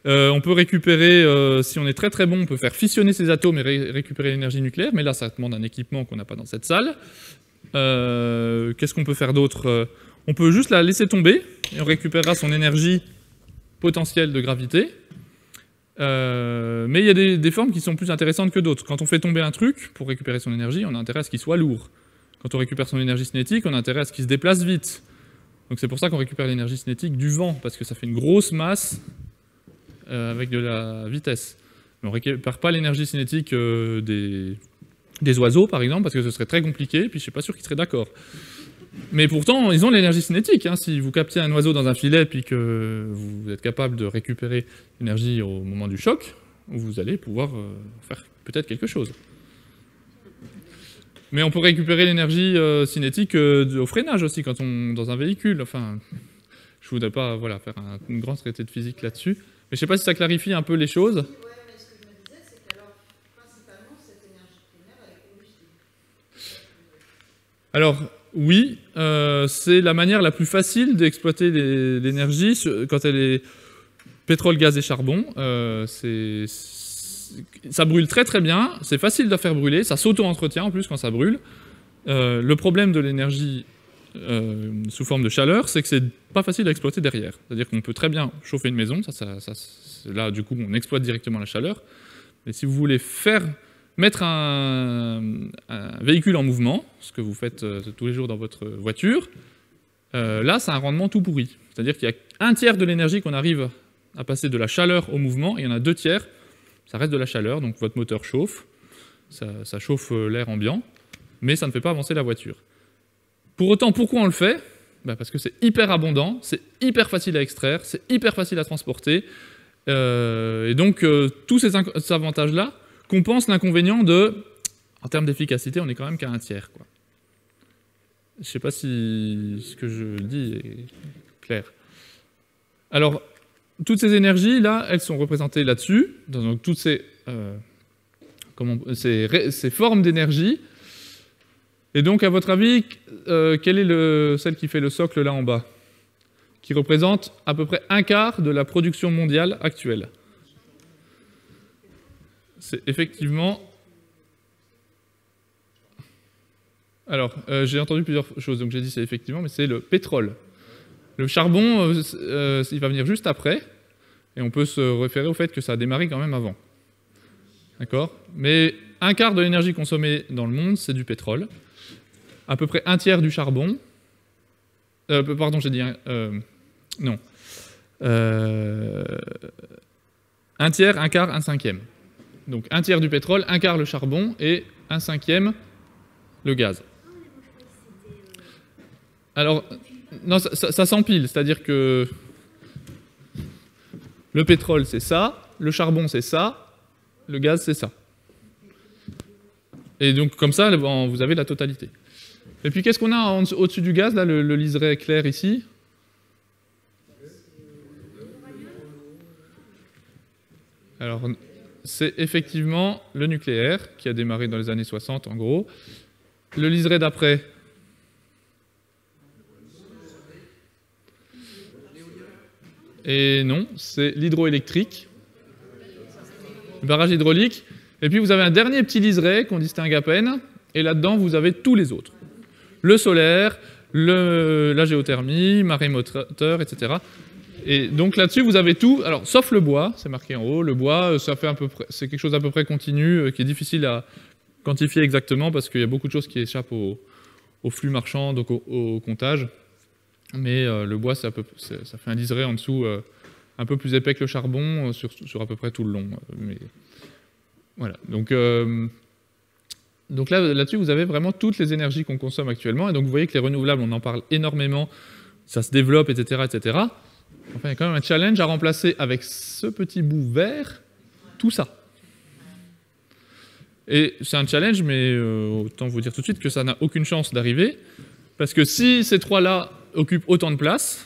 Speaker 2: On peut récupérer, si on est très très bon, on peut faire fissionner ces atomes et récupérer l'énergie nucléaire, mais là ça demande un équipement qu'on n'a pas dans cette salle. Qu'est-ce qu'on peut faire d'autre? On peut juste la laisser tomber, et on récupérera son énergie potentielle de gravité. Mais il y a des formes qui sont plus intéressantes que d'autres. Quand on fait tomber un truc, pour récupérer son énergie, on a intérêt à ce qu'il soit lourd. Quand on récupère son énergie cinétique, on a intérêt à ce qu'il se déplace vite. Donc c'est pour ça qu'on récupère l'énergie cinétique du vent, parce que ça fait une grosse masse avec de la vitesse. Mais on ne récupère pas l'énergie cinétique des oiseaux, par exemple, parce que ce serait très compliqué, puis je ne suis pas sûr qu'ils seraient d'accord. Mais pourtant, ils ont l'énergie cinétique. Hein. Si vous captez un oiseau dans un filet, puis que vous êtes capable de récupérer l'énergie au moment du choc, vous allez pouvoir faire peut-être quelque chose. Mais on peut récupérer l'énergie cinétique au freinage aussi, quand dans un véhicule. Enfin, je ne voudrais pas faire une grande traité de physique là-dessus. Mais je ne sais pas si ça clarifie un peu les choses.
Speaker 3: Oui, mais ce que je me disais, c'est qu'alors, principalement, cette énergie primaire, elle est combustible.
Speaker 2: Alors, oui, c'est la manière la plus facile d'exploiter l'énergie quand elle est pétrole, gaz et charbon. Ça brûle très très bien, c'est facile de faire brûler, ça s'auto-entretient en plus quand ça brûle. Le problème de l'énergie sous forme de chaleur, c'est que c'est pas facile à exploiter derrière. C'est-à-dire qu'on peut très bien chauffer une maison, là du coup on exploite directement la chaleur. Mais si vous voulez mettre un véhicule en mouvement, ce que vous faites tous les jours dans votre voiture, là c'est un rendement tout pourri. C'est-à-dire qu'il y a 1/3 de l'énergie qu'on arrive à passer de la chaleur au mouvement, et il y en a 2/3, ça reste de la chaleur, donc votre moteur chauffe, ça chauffe l'air ambiant, mais ça ne fait pas avancer la voiture. Pour autant, pourquoi on le fait ? Parce que c'est hyper abondant, c'est hyper facile à extraire, c'est hyper facile à transporter, et donc tous ces avantages-là compensent l'inconvénient en termes d'efficacité, on est quand même qu'à 1/3, quoi. Je ne sais pas si ce que je dis est clair. Alors, toutes ces énergies, là, elles sont représentées là-dessus, donc toutes ces formes d'énergie. Et donc, à votre avis, quelle est celle qui fait le socle là en bas, qui représente à peu près 1/4 de la production mondiale actuelle? C'est effectivement... Alors, j'ai entendu plusieurs choses, donc j'ai dit c'est effectivement, mais c'est le pétrole. Le charbon, il va venir juste après, et on peut se référer au fait que ça a démarré quand même avant. D'accord ? Mais 1/4 de l'énergie consommée dans le monde, c'est du pétrole. À peu près 1/3 du charbon. Pardon, j'ai dit... non. 1/3, 1/4, 1/5. Donc 1/3 du pétrole, 1/4 le charbon, et 1/5 le gaz. Alors, non, ça s'empile, c'est-à-dire que le pétrole, c'est ça, le charbon, c'est ça, le gaz, c'est ça. Et donc, comme ça, vous avez la totalité. Et puis, qu'est-ce qu'on a au-dessus du gaz, là, le liseré clair ici? Alors, c'est effectivement le nucléaire, qui a démarré dans les années 60, en gros. Le liseré d'après... Et non, c'est l'hydroélectrique, le barrage hydraulique. Et puis vous avez un dernier petit liseré qu'on distingue à peine, et là-dedans vous avez tous les autres. Le solaire, la géothermie, marée moteur, etc. Et donc là-dessus vous avez tout, alors sauf le bois, c'est marqué en haut. Le bois, ça fait c'est quelque chose d'à peu près continu, qui est difficile à quantifier exactement parce qu'il y a beaucoup de choses qui échappent au flux marchand, donc au comptage. Mais le bois, ça fait un liseré en dessous un peu plus épais que le charbon sur à peu près tout le long. Mais voilà. Donc là-dessus, vous avez vraiment toutes les énergies qu'on consomme actuellement. Et donc vous voyez que les renouvelables, on en parle énormément, ça se développe, etc., etc. Enfin, il y a quand même un challenge à remplacer avec ce petit bout vert tout ça. Et c'est un challenge, mais autant vous dire tout de suite que ça n'a aucune chance d'arriver, parce que si ces trois-là occupent autant de place,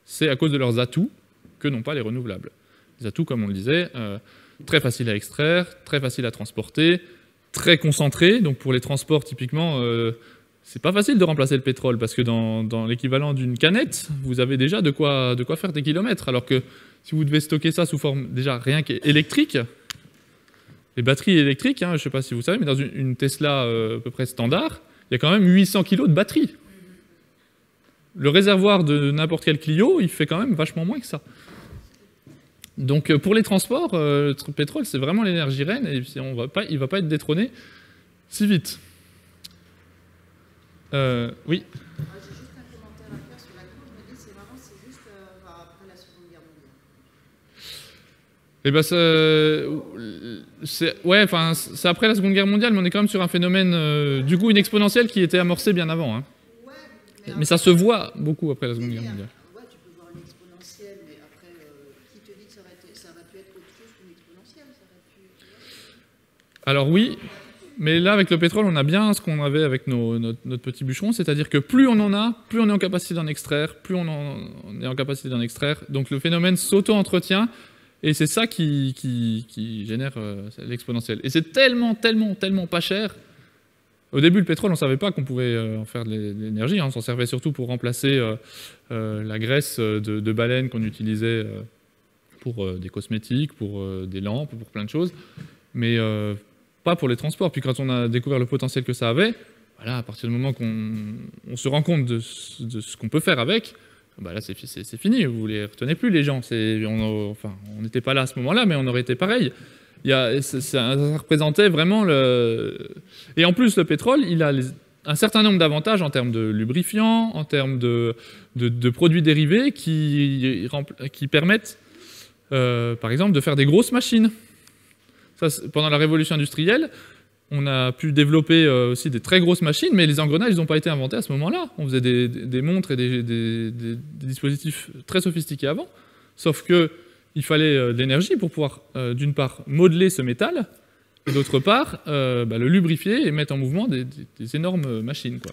Speaker 2: c'est à cause de leurs atouts que n'ont pas les renouvelables. Les atouts, comme on le disait, très faciles à extraire, très faciles à transporter, très concentrés. Donc pour les transports, typiquement, c'est pas facile de remplacer le pétrole, parce que dans l'équivalent d'une canette, vous avez déjà de quoi faire des kilomètres. Alors que si vous devez stocker ça sous forme déjà rien qu'électrique, les batteries électriques, je ne sais pas si vous savez, mais dans une Tesla à peu près standard, il y a quand même 800 kg de batterie. Le réservoir de n'importe quel Clio, il fait quand même vachement moins que ça. Donc pour les transports, le pétrole, c'est vraiment l'énergie reine, et il ne va pas être détrôné si vite. Oui.
Speaker 3: J'ai juste un commentaire à faire sur la cour. Je me dis, c'est marrant, c'est juste après la Seconde Guerre mondiale.
Speaker 2: C'est après la Seconde Guerre mondiale, mais on est quand même sur un phénomène, du coup, une exponentielle qui était amorcée bien avant. Hein. Mais ça se voit beaucoup après la Seconde Guerre mondiale.
Speaker 3: Ouais, tu peux voir une exponentielle, mais après, qui te dit que ça aurait pu être autre chose qu'une exponentielle?
Speaker 2: Alors oui, mais là, avec le pétrole, on a bien ce qu'on avait avec notre petit bûcheron, c'est-à-dire que plus on en a, plus on est en capacité d'en extraire, Donc le phénomène s'auto-entretient, et c'est ça qui génère l'exponentielle. Et c'est tellement pas cher. Au début, le pétrole, on ne savait pas qu'on pouvait en faire de l'énergie. Hein. On s'en servait surtout pour remplacer la graisse de baleine qu'on utilisait pour des cosmétiques, pour des lampes, pour plein de choses, mais pas pour les transports. Puis quand on a découvert le potentiel que ça avait, voilà, à partir du moment qu'on se rend compte de ce qu'on peut faire avec, bah là c'est fini, vous ne les retenez plus les gens. On n'était pas là à ce moment-là, mais on aurait été pareil. Ça représentait vraiment le... Et en plus, le pétrole, il a un certain nombre d'avantages en termes de lubrifiants, en termes de produits dérivés qui permettent, par exemple, de faire des grosses machines. Ça, pendant la révolution industrielle, on a pu développer aussi des très grosses machines, mais les engrenages n'ont pas été inventés à ce moment-là. On faisait des montres et des dispositifs très sophistiqués avant, sauf que il fallait de l'énergie pour pouvoir, d'une part, modeler ce métal, et d'autre part, le lubrifier et mettre en mouvement des énormes machines, quoi.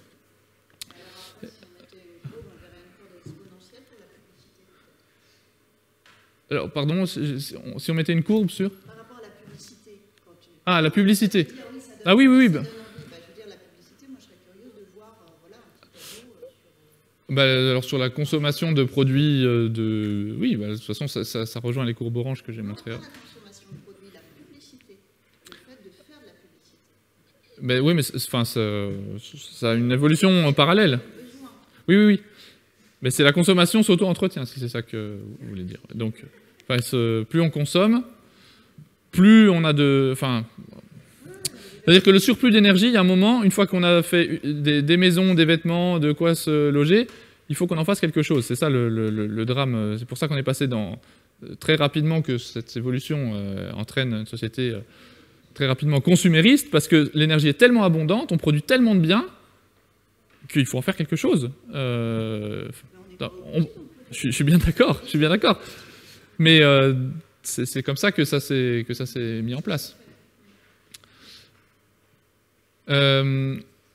Speaker 2: Alors, pardon, si on mettait une courbe sur...
Speaker 3: Par rapport à la publicité.
Speaker 2: Ah, la publicité. Ah oui.
Speaker 3: Je veux dire, la publicité, moi je serais curieuse de voir voilà, un petit tableau sur...
Speaker 2: Alors sur la consommation de produits oui, de toute façon ça rejoint les courbes oranges que j'ai montrées.
Speaker 3: La consommation de produits, la publicité, le fait de faire de la publicité.
Speaker 2: Oui, mais ça a une évolution parallèle. Oui. Mais c'est la consommation s'auto-entretient, si c'est ça que vous voulez dire. Donc, plus on consomme, plus on a de... C'est-à-dire que le surplus d'énergie, il y a un moment, une fois qu'on a fait des maisons, des vêtements, de quoi se loger, il faut qu'on en fasse quelque chose. C'est ça le drame. C'est pour ça qu'on est passé très rapidement que cette évolution entraîne une société très rapidement consumériste, parce que l'énergie est tellement abondante, on produit tellement de biens, qu'il faut en faire quelque chose. Je suis bien d'accord. Mais c'est comme ça que ça s'est mis en place.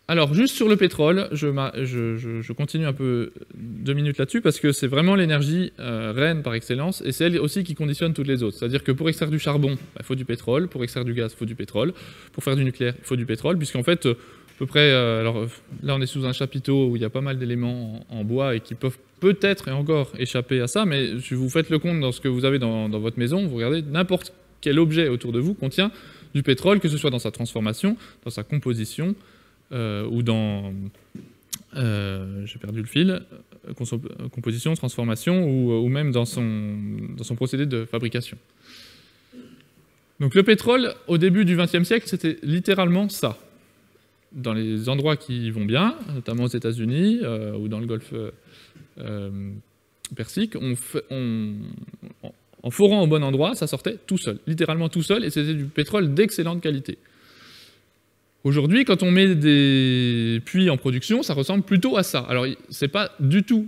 Speaker 2: Alors, juste sur le pétrole, je continue un peu 2 minutes là-dessus, parce que c'est vraiment l'énergie reine par excellence, et c'est elle aussi qui conditionne toutes les autres. C'est-à-dire que pour extraire du charbon, il faut du pétrole, pour extraire du gaz, il faut du pétrole, pour faire du nucléaire, il faut du pétrole, puisqu'en fait, à peu près, alors là on est sous un chapiteau où il y a pas mal d'éléments en bois et qui peuvent peut-être et encore échapper à ça, mais si vous faites le compte dans ce que vous avez dans votre maison, vous regardez, n'importe quel objet autour de vous contient du pétrole, que ce soit dans sa transformation, dans sa composition, ou dans... j'ai perdu le fil, composition, transformation, ou même dans son procédé de fabrication. Donc le pétrole, au début du XXe siècle, c'était littéralement ça. Dans les endroits qui vont bien, notamment aux États-Unis ou dans le Golfe Persique, en forant au bon endroit, ça sortait tout seul, littéralement tout seul, et c'était du pétrole d'excellente qualité. Aujourd'hui, quand on met des puits en production, ça ressemble plutôt à ça. Alors, c'est pas du tout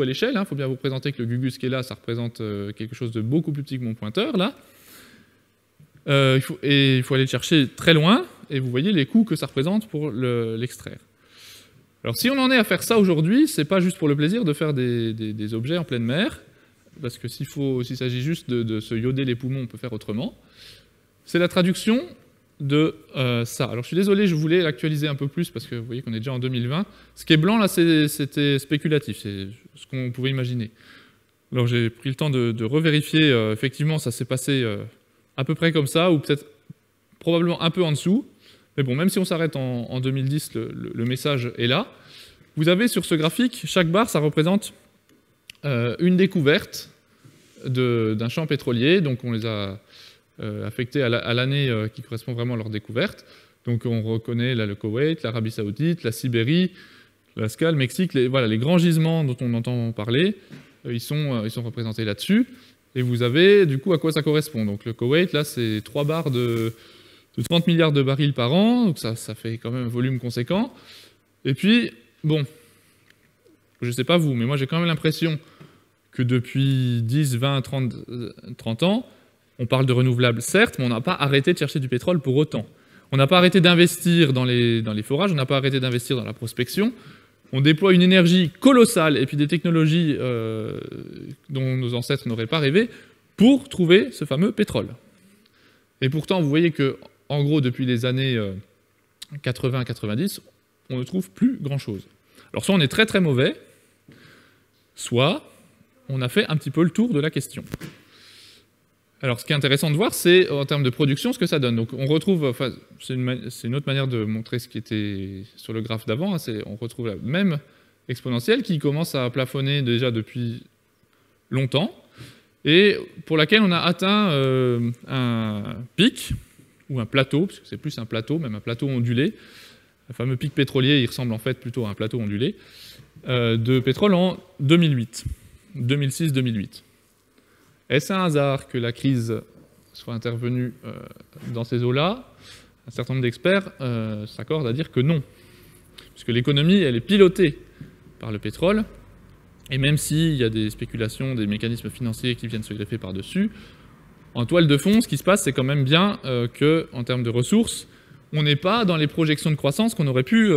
Speaker 2: à l'échelle. Il faut bien vous présenter que le Gugus qui est là, ça représente quelque chose de beaucoup plus petit que mon pointeur, là. Il faut aller le chercher très loin, et vous voyez les coûts que ça représente pour l'extraire. Alors si on en est à faire ça aujourd'hui, c'est pas juste pour le plaisir de faire des objets en pleine mer, parce que s'il s'agit juste de se ioder les poumons, on peut faire autrement. C'est la traduction de ça. Alors je suis désolé, je voulais l'actualiser un peu plus, parce que vous voyez qu'on est déjà en 2020. Ce qui est blanc là, c'était spéculatif, c'est ce qu'on pouvait imaginer. Alors j'ai pris le temps de revérifier, effectivement ça s'est passé à peu près comme ça, ou peut-être probablement un peu en dessous. Mais bon, même si on s'arrête en 2010, le message est là. Vous avez sur ce graphique, chaque barre, ça représente une découverte d'un champ pétrolier. Donc on les a affectés à l'année qui correspond vraiment à leur découverte. Donc on reconnaît là, le Koweït, l'Arabie Saoudite, la Sibérie, l'Alaska, le Mexique, les grands gisements dont on entend parler, ils sont représentés là-dessus. Et vous avez, du coup, à quoi ça correspond. Donc le Koweït, là, c'est 3 barres de 30 milliards de barils par an, donc ça fait quand même un volume conséquent. Et puis, bon, je ne sais pas vous, mais moi j'ai quand même l'impression que depuis 10, 20, 30 ans, on parle de renouvelables, certes, mais on n'a pas arrêté de chercher du pétrole pour autant. On n'a pas arrêté d'investir dans les forages, on n'a pas arrêté d'investir dans la prospection. On déploie une énergie colossale et puis des technologies dont nos ancêtres n'auraient pas rêvé pour trouver ce fameux pétrole. Et pourtant, vous voyez que, en gros, depuis les années 80-90, on ne trouve plus grand-chose. Alors soit on est très très mauvais, soit on a fait un petit peu le tour de la question. Alors ce qui est intéressant de voir, c'est en termes de production ce que ça donne. Donc on retrouve, enfin, c'est une autre manière de montrer ce qui était sur le graphe d'avant, hein, on retrouve la même exponentielle qui commence à plafonner déjà depuis longtemps, et pour laquelle on a atteint un pic, ou un plateau, parce que c'est plus un plateau, même un plateau ondulé. Le fameux pic pétrolier, il ressemble en fait plutôt à un plateau ondulé, de pétrole en 2008, 2006-2008. Est-ce un hasard que la crise soit intervenue dans ces eaux-là? Un certain nombre d'experts s'accordent à dire que non, puisque l'économie, elle est pilotée par le pétrole, et même s'il y a des spéculations, des mécanismes financiers qui viennent se greffer par-dessus, en toile de fond, ce qui se passe, c'est quand même bien qu'en termes de ressources, on n'est pas dans les projections de croissance dont on aurait pu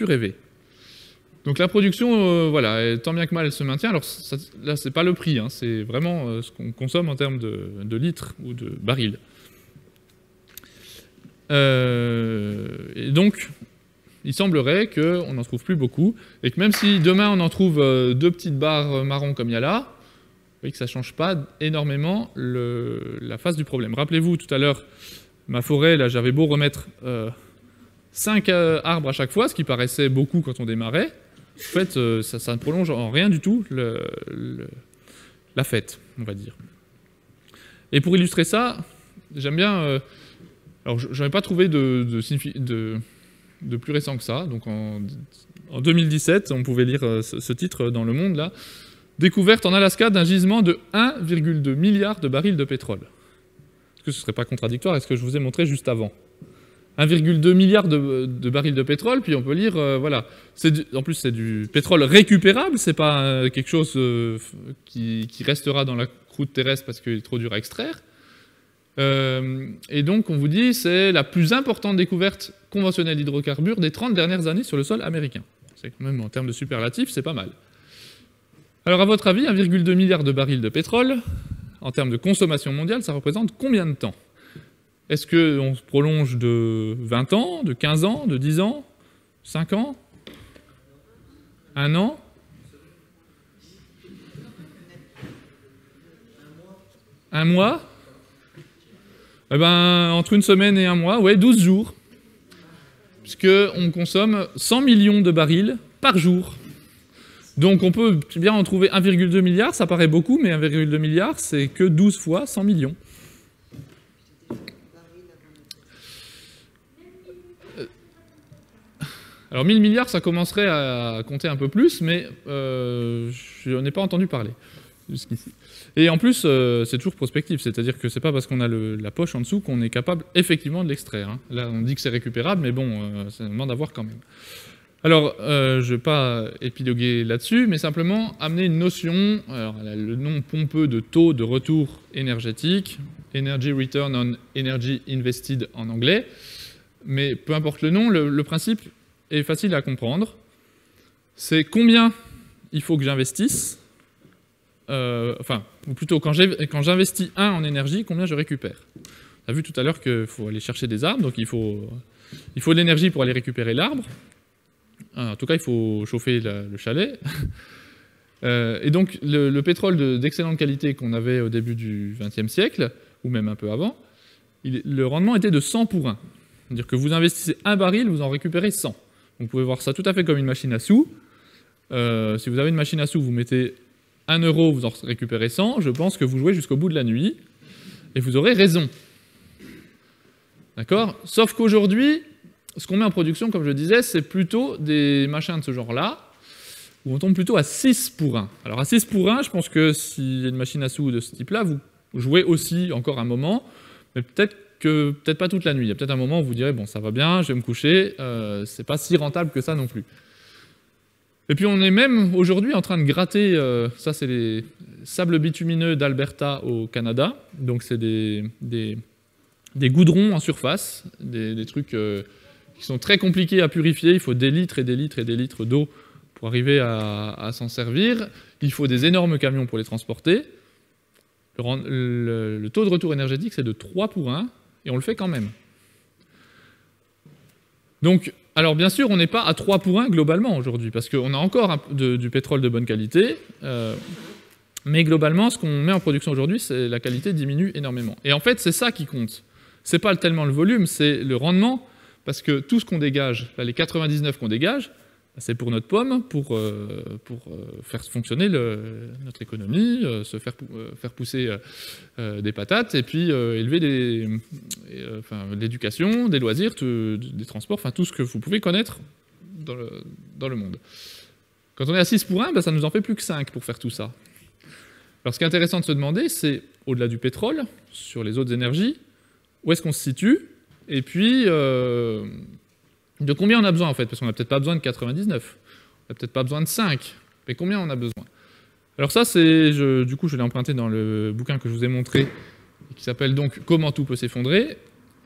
Speaker 2: rêver. Donc la production, voilà, tant bien que mal, elle se maintient. Alors ça, là, c'est pas le prix, hein, c'est vraiment ce qu'on consomme en termes de litres ou de barils. Et donc, il semblerait qu'on n'en trouve plus beaucoup, et que même si demain on en trouve 2 petites barres marron comme il y a là, vous voyez que ça ne change pas énormément la face du problème. Rappelez-vous, tout à l'heure, ma forêt, là, j'avais beau remettre 5 arbres à chaque fois, ce qui paraissait beaucoup quand on démarrait. En fait, ça ne prolonge en rien du tout la fête, on va dire. Et pour illustrer ça, j'aime bien... alors, je n'avais pas trouvé de plus récent que ça. Donc, en 2017, on pouvait lire ce titre dans Le Monde, là. Découverte en Alaska d'un gisement de 1,2 milliard de barils de pétrole. Est-ce que ce ne serait pas contradictoire avec ce que je vous ai montré juste avant? 1,2 milliard de barils de pétrole, puis on peut lire, voilà. En plus, c'est du pétrole récupérable, c'est pas quelque chose qui restera dans la croûte terrestre parce qu'il est trop dur à extraire. Et donc, on vous dit, c'est la plus importante découverte conventionnelle d'hydrocarbures des 30 dernières années sur le sol américain. C'est quand même, en termes de superlatifs, c'est pas mal. Alors, à votre avis, 1,2 milliard de barils de pétrole, en termes de consommation mondiale, ça représente combien de temps? Est-ce qu'on se prolonge de 20 ans, de 15 ans, de 10 ans, 5 ans, 1 an? Un mois? Eh ben, entre une semaine et un mois, ouais, 12 jours. Puisqu'on consomme 100 millions de barils par jour. Donc on peut bien en trouver 1,2 milliard, ça paraît beaucoup, mais 1,2 milliard, c'est que 12 fois 100 millions. Alors 1000 milliards, ça commencerait à compter un peu plus, mais je n'en ai pas entendu parler jusqu'ici. Et en plus, c'est toujours prospectif, c'est-à-dire que c'est pas parce qu'on a la poche en dessous qu'on est capable effectivement de l'extraire. Hein. Là, on dit que c'est récupérable, mais bon, ça demande à voir quand même. Alors, je ne vais pas épiloguer là-dessus, mais simplement amener une notion, alors, elle a le nom pompeux de taux de retour énergétique, Energy Return on Energy Invested en anglais, mais peu importe le nom, le principe est facile à comprendre. C'est combien il faut que j'investisse, enfin, ou plutôt quand j'investis 1 en énergie, combien je récupère. On a vu tout à l'heure qu'il faut aller chercher des arbres, donc il faut de l'énergie pour aller récupérer l'arbre. En tout cas, il faut chauffer le chalet. Et donc, le pétrole d'excellente qualité qu'on avait au début du XXe siècle, ou même un peu avant, le rendement était de 100 pour 1. C'est-à-dire que vous investissez 1 baril, vous en récupérez 100. Donc, vous pouvez voir ça tout à fait comme une machine à sous. Si vous avez une machine à sous, vous mettez 1 euro, vous en récupérez 100. Je pense que vous jouez jusqu'au bout de la nuit. Et vous aurez raison. D'accord? Sauf qu'aujourd'hui, ce qu'on met en production, comme je disais, c'est plutôt des machins de ce genre-là, où on tombe plutôt à 6 pour 1. Alors à 6 pour 1, je pense que s'il y a une machine à sous de ce type-là, vous jouez aussi encore un moment, mais peut-être pas toute la nuit. Il y a peut-être un moment où vous direz, bon, ça va bien, je vais me coucher, c'est pas si rentable que ça non plus. Et puis on est même aujourd'hui en train de gratter, ça c'est les sables bitumineux d'Alberta au Canada, donc c'est des goudrons en surface, des trucs qui sont très compliqués à purifier, il faut des litres et des litres et des litres d'eau pour arriver à s'en servir, il faut des énormes camions pour les transporter. Le taux de retour énergétique c'est de 3 pour 1, et on le fait quand même. Donc, alors bien sûr, on n'est pas à 3 pour 1 globalement aujourd'hui, parce qu'on a encore du pétrole de bonne qualité, mais globalement, ce qu'on met en production aujourd'hui, c'est la qualité diminue énormément. Et en fait, c'est ça qui compte. C'est pas tellement le volume, c'est le rendement, parce que tout ce qu'on dégage, là, les 99 qu'on dégage, c'est pour notre pomme, pour faire fonctionner notre économie, faire pousser des patates, et puis élever l'éducation, des loisirs, des transports, enfin tout ce que vous pouvez connaître dans le monde. Quand on est à 6 pour 1, ça ne nous en fait plus que 5 pour faire tout ça. Alors ce qui est intéressant de se demander, c'est, au-delà du pétrole, sur les autres énergies, où est-ce qu'on se situe, et puis de combien on a besoin en fait, parce qu'on n'a peut-être pas besoin de 99, on n'a peut-être pas besoin de 5, mais combien on a besoin? Alors ça, du coup, je l'ai emprunté dans le bouquin que je vous ai montré, qui s'appelle donc « Comment tout peut s'effondrer »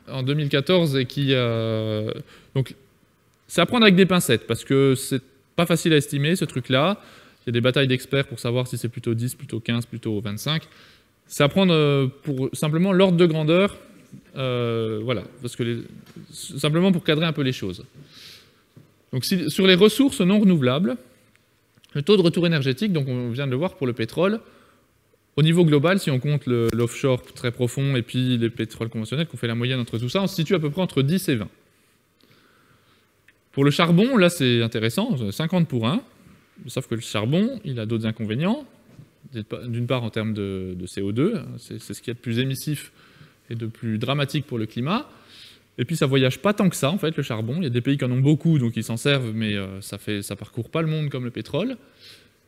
Speaker 2: en 2014, et qui... donc, c'est à prendre avec des pincettes, parce que c'est pas facile à estimer, ce truc-là. Il y a des batailles d'experts pour savoir si c'est plutôt 10, plutôt 15, plutôt 25. C'est à prendre pour simplement l'ordre de grandeur, voilà, parce que simplement pour cadrer un peu les choses. Donc sur les ressources non renouvelables, le taux de retour énergétique, donc on vient de le voir pour le pétrole, au niveau global, si on compte l'offshore très profond et puis les pétroles conventionnels, qu'on fait la moyenne entre tout ça, on se situe à peu près entre 10 et 20. Pour le charbon, là c'est intéressant, 50 pour 1, sauf que le charbon, il a d'autres inconvénients, d'une part en termes de CO2, c'est ce qu'il y a de plus émissif et de plus dramatique pour le climat. Et puis ça voyage pas tant que ça, en fait, le charbon. Il y a des pays qui en ont beaucoup, donc ils s'en servent, mais ça parcourt pas le monde comme le pétrole.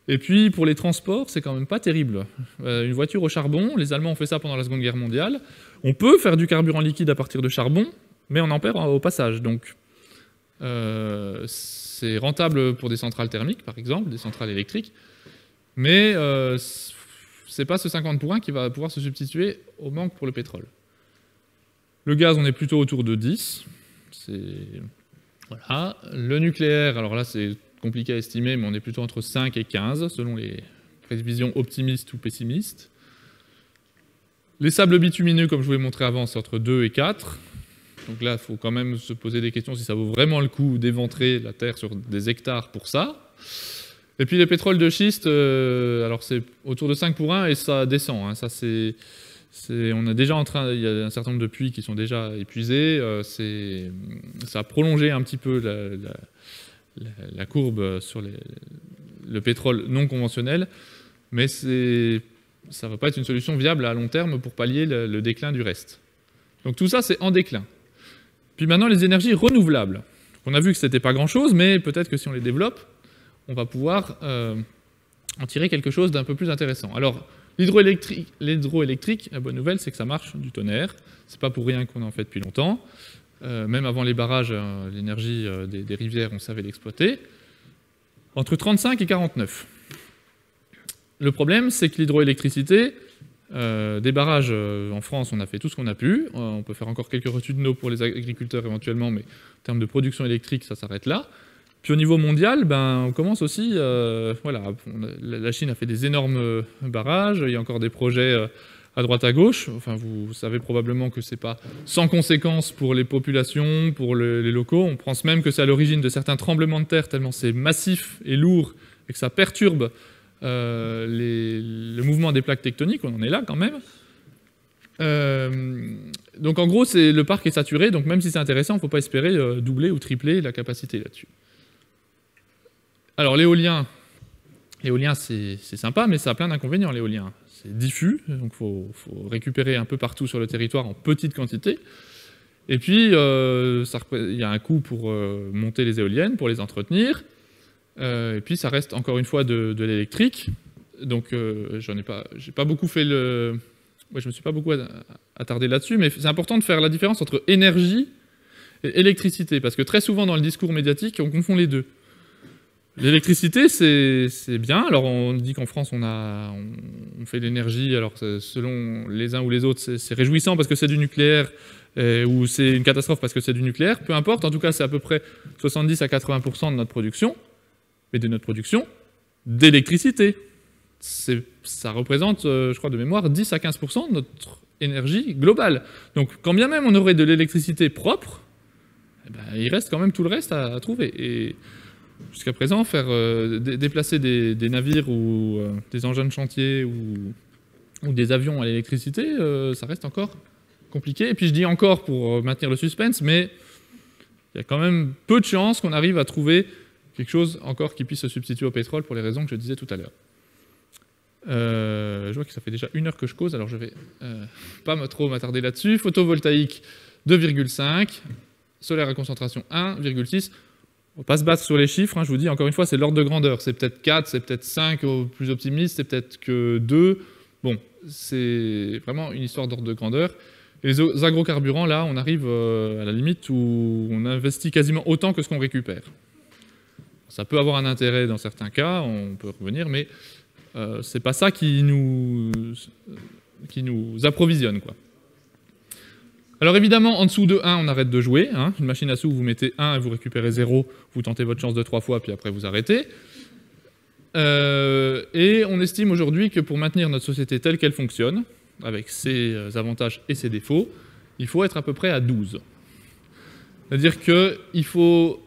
Speaker 2: Et puis pour les transports, c'est quand même pas terrible. Une voiture au charbon, les Allemands ont fait ça pendant la Seconde Guerre mondiale. On peut faire du carburant liquide à partir de charbon, mais on en perd au passage. Donc c'est rentable pour des centrales thermiques, par exemple, des centrales électriques, mais c'est pas ce 50 pour 1 qui va pouvoir se substituer au manque pour le pétrole. Le gaz, on est plutôt autour de 10. Voilà. Le nucléaire, alors là, c'est compliqué à estimer, mais on est plutôt entre 5 et 15, selon les prévisions optimistes ou pessimistes. Les sables bitumineux, comme je vous l'ai montré avant, c'est entre 2 et 4. Donc là, il faut quand même se poser des questions si ça vaut vraiment le coup d'éventrer la Terre sur des hectares pour ça. Et puis les pétroles de schiste, alors c'est autour de 5 pour 1 et ça descend. Hein. Ça, on est déjà il y a un certain nombre de puits qui sont déjà épuisés. Ça a prolongé un petit peu la courbe sur le pétrole non conventionnel, mais ça ne va pas être une solution viable à long terme pour pallier le déclin du reste. Donc tout ça, c'est en déclin. Puis maintenant, les énergies renouvelables. On a vu que ce n'était pas grand-chose, mais peut-être que si on les développe, on va pouvoir en tirer quelque chose d'un peu plus intéressant. Alors, l'hydroélectrique, la bonne nouvelle, c'est que ça marche du tonnerre. C'est pas pour rien qu'on en fait depuis longtemps. Même avant les barrages, l'énergie des rivières, on savait l'exploiter. Entre 35 et 49. Le problème, c'est que l'hydroélectricité, des barrages en France, on a fait tout ce qu'on a pu. On peut faire encore quelques retenues de pour les agriculteurs éventuellement, mais en termes de production électrique, ça s'arrête là. Puis au niveau mondial, on commence aussi, voilà, la Chine a fait des énormes barrages, il y a encore des projets à droite à gauche. Enfin, vous savez probablement que c'est pas sans conséquence pour les populations, pour les locaux. On pense même que c'est à l'origine de certains tremblements de terre, tellement c'est massif et lourd et que ça perturbe le mouvement des plaques tectoniques. On en est là quand même. Donc en gros, le parc est saturé, donc même si c'est intéressant, il ne faut pas espérer doubler ou tripler la capacité là-dessus. Alors l'éolien, c'est sympa, mais ça a plein d'inconvénients, l'éolien. C'est diffus, donc il faut récupérer un peu partout sur le territoire en petite quantité. Et puis, il y a un coût pour monter les éoliennes, pour les entretenir. Et puis, ça reste encore une fois de l'électrique. Donc, j'ai pas beaucoup fait je me suis pas beaucoup attardé là-dessus, mais c'est important de faire la différence entre énergie et électricité, parce que très souvent dans le discours médiatique, on confond les deux. L'électricité, c'est bien. Alors, on dit qu'en France, on fait de l'énergie. Alors, selon les uns ou les autres, c'est réjouissant parce que c'est du nucléaire ou c'est une catastrophe parce que c'est du nucléaire. Peu importe. En tout cas, c'est à peu près 70 à 80% de notre production, mais de notre production d'électricité. Ça représente, je crois de mémoire, 10 à 15% de notre énergie globale. Donc, quand bien même on aurait de l'électricité propre, il reste quand même tout le reste à trouver. Et jusqu'à présent, faire déplacer des navires ou des engins de chantier ou des avions à l'électricité, ça reste encore compliqué. Et puis je dis encore pour maintenir le suspense, mais il y a quand même peu de chances qu'on arrive à trouver quelque chose encore qui puisse se substituer au pétrole pour les raisons que je disais tout à l'heure. Je vois que ça fait déjà 1 heure que je cause, alors je vais pas trop m'attarder là-dessus. Photovoltaïque 2,5, solaire à concentration 1,6. On va pas se battre sur les chiffres, hein, je vous dis encore une fois, c'est l'ordre de grandeur. C'est peut-être 4, c'est peut-être 5 au plus optimiste, c'est peut-être que 2. Bon, c'est vraiment une histoire d'ordre de grandeur. Et les agrocarburants, là, on arrive à la limite où on investit quasiment autant que ce qu'on récupère. Ça peut avoir un intérêt dans certains cas, on peut revenir, mais c'est pas ça qui nous approvisionne, quoi. Alors évidemment, en dessous de 1, on arrête de jouer. Hein. Une machine à sous, vous mettez 1 et vous récupérez 0, vous tentez votre chance de 3 fois, puis après vous arrêtez. Et on estime aujourd'hui que pour maintenir notre société telle qu'elle fonctionne, avec ses avantages et ses défauts, il faut être à peu près à 12. C'est-à-dire que il faut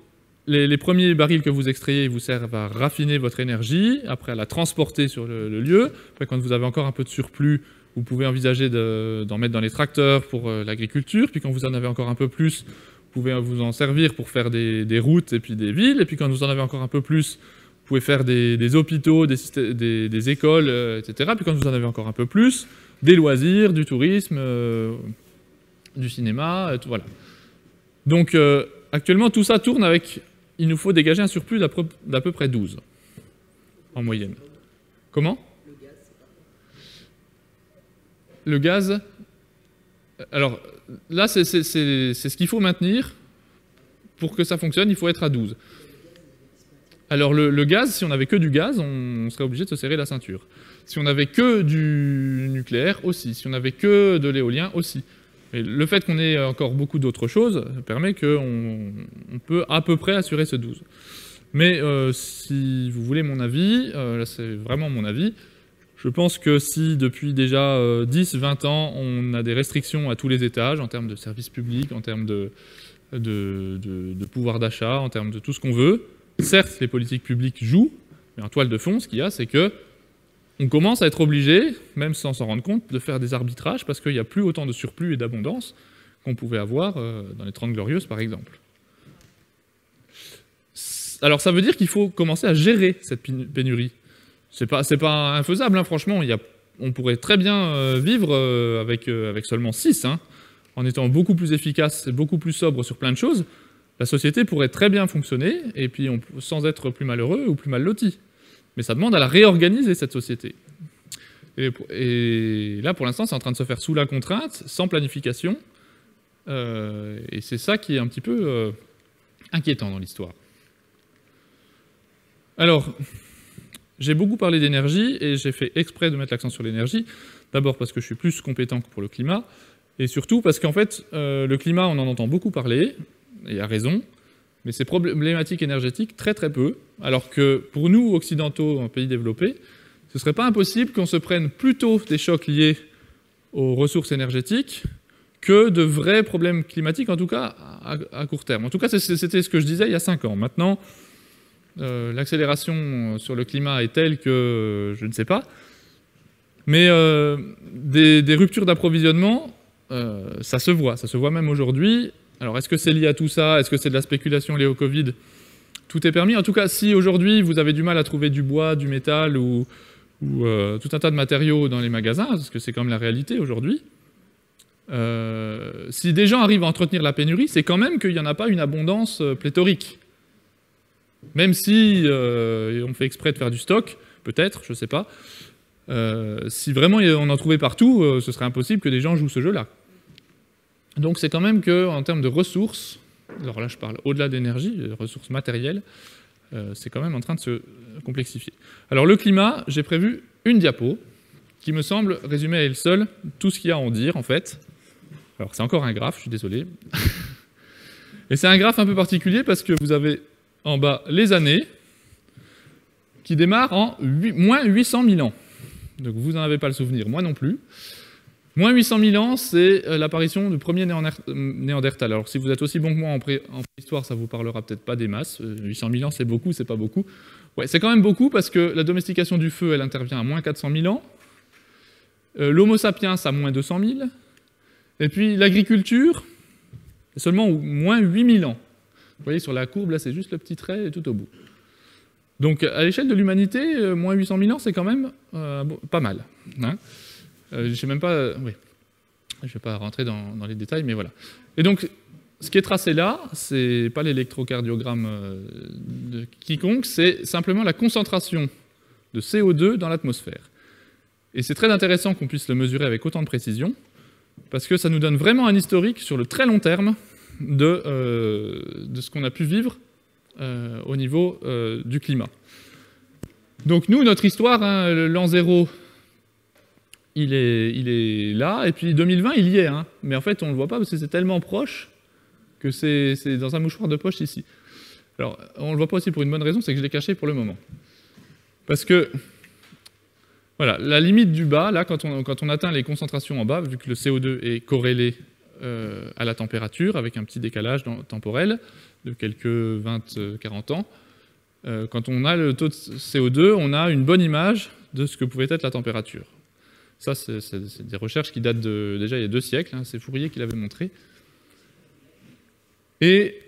Speaker 2: les premiers barils que vous extrayez vous servent à raffiner votre énergie, après à la transporter sur le lieu. Après, quand vous avez encore un peu de surplus, vous pouvez envisager d'en mettre dans les tracteurs pour l'agriculture. Puis quand vous en avez encore un peu plus, vous pouvez vous en servir pour faire des routes et puis des villes. Et puis quand vous en avez encore un peu plus, vous pouvez faire des hôpitaux, des écoles, etc. Puis quand vous en avez encore un peu plus, des loisirs, du tourisme, du cinéma, tout, voilà. Donc actuellement, tout ça tourne avec... Il nous faut dégager un surplus d'à peu près 12, en moyenne. Comment ? Le gaz, alors là, c'est ce qu'il faut maintenir. Pour que ça fonctionne, il faut être à 12. Alors le gaz, si on n'avait que du gaz, on serait obligé de se serrer la ceinture. Si on n'avait que du nucléaire, aussi. Si on n'avait que de l'éolien, aussi. Et le fait qu'on ait encore beaucoup d'autres choses permet qu'on peut à peu près assurer ce 12. Mais si vous voulez mon avis, là c'est vraiment mon avis, je pense que si depuis déjà 10-20 ans, on a des restrictions à tous les étages, en termes de services publics, en termes de pouvoir d'achat, en termes de tout ce qu'on veut, certes, les politiques publiques jouent, mais en toile de fond, ce qu'il y a, c'est que on commence à être obligé, même sans s'en rendre compte, de faire des arbitrages, parce qu'il n'y a plus autant de surplus et d'abondance qu'on pouvait avoir dans les 30 Glorieuses, par exemple. Alors ça veut dire qu'il faut commencer à gérer cette pénurie. C'est pas infaisable, hein, franchement. On pourrait très bien vivre avec seulement 6, hein, en étant beaucoup plus efficace et beaucoup plus sobre sur plein de choses. La société pourrait très bien fonctionner, et puis sans être plus malheureux ou plus mal loti. Mais ça demande à la réorganiser, cette société. Et là, pour l'instant, c'est en train de se faire sous la contrainte, sans planification. Et c'est ça qui est un petit peu inquiétant dans l'histoire. Alors... J'ai beaucoup parlé d'énergie et j'ai fait exprès de mettre l'accent sur l'énergie. D'abord parce que je suis plus compétent que pour le climat, et surtout parce qu'en fait, le climat, on en entend beaucoup parler, et à raison, mais ces problématiques énergétiques, très très peu, alors que pour nous, occidentaux, en pays développés, ce ne serait pas impossible qu'on se prenne plutôt des chocs liés aux ressources énergétiques que de vrais problèmes climatiques, en tout cas à court terme. En tout cas, c'était ce que je disais il y a 5 ans. Maintenant, l'accélération sur le climat est telle que je ne sais pas, mais des ruptures d'approvisionnement, ça se voit même aujourd'hui. Alors est-ce que c'est lié à tout ça? Est-ce que c'est de la spéculation liée au Covid? Tout est permis. En tout cas, si aujourd'hui vous avez du mal à trouver du bois, du métal ou tout un tas de matériaux dans les magasins, parce que c'est quand même la réalité aujourd'hui, si des gens arrivent à entretenir la pénurie, c'est quand même qu'il n'y en a pas une abondance pléthorique. Même si on fait exprès de faire du stock, peut-être, je ne sais pas. Si vraiment on en trouvait partout, ce serait impossible que des gens jouent ce jeu-là. Donc c'est quand même qu'en termes de ressources, alors là je parle au-delà d'énergie, de ressources matérielles, c'est quand même en train de se complexifier. Alors le climat, j'ai prévu une diapo qui me semble résumer à elle seule tout ce qu'il y a à en dire en fait. Alors c'est encore un graphe, je suis désolé. Et c'est un graphe un peu particulier parce que vous avez en bas les années qui démarrent en moins 800 000 ans. Donc vous n'en avez pas le souvenir, moi non plus. Moins 800 000 ans, c'est l'apparition du premier Néandertal. Alors si vous êtes aussi bon que moi en préhistoire, ça vous parlera peut-être pas des masses. 800 000 ans, c'est beaucoup, c'est pas beaucoup. Ouais, c'est quand même beaucoup parce que la domestication du feu, elle intervient à moins 400 000 ans. L'Homo sapiens à moins 200 000. Et puis l'agriculture, c'est seulement moins 8 000 ans. Vous voyez, sur la courbe, là, c'est juste le petit trait tout au bout. Donc à l'échelle de l'humanité, moins 800 000 ans, c'est quand même pas mal. Hein. Je sais même pas, oui, je ne vais pas rentrer dans les détails, mais voilà. Et donc, ce qui est tracé là, c'est pas l'électrocardiogramme de quiconque, c'est simplement la concentration de CO2 dans l'atmosphère. Et c'est très intéressant qu'on puisse le mesurer avec autant de précision, parce que ça nous donne vraiment un historique sur le très long terme de ce qu'on a pu vivre au niveau du climat. Donc nous, notre histoire, hein, l'an 0, il est là, et puis 2020, il y est. Hein. Mais en fait, on ne le voit pas parce que c'est tellement proche que c'est dans un mouchoir de poche ici. Alors, on ne le voit pas aussi pour une bonne raison, c'est que je l'ai caché pour le moment. Parce que, voilà, la limite du bas, là, quand on atteint les concentrations en bas, vu que le CO2 est corrélé à la température, avec un petit décalage temporel de quelques 20-40 ans, quand on a le taux de CO2, on a une bonne image de ce que pouvait être la température. Ça, c'est des recherches qui datent déjà il y a 2 siècles, hein, c'est Fourier qui l'avait montré. Et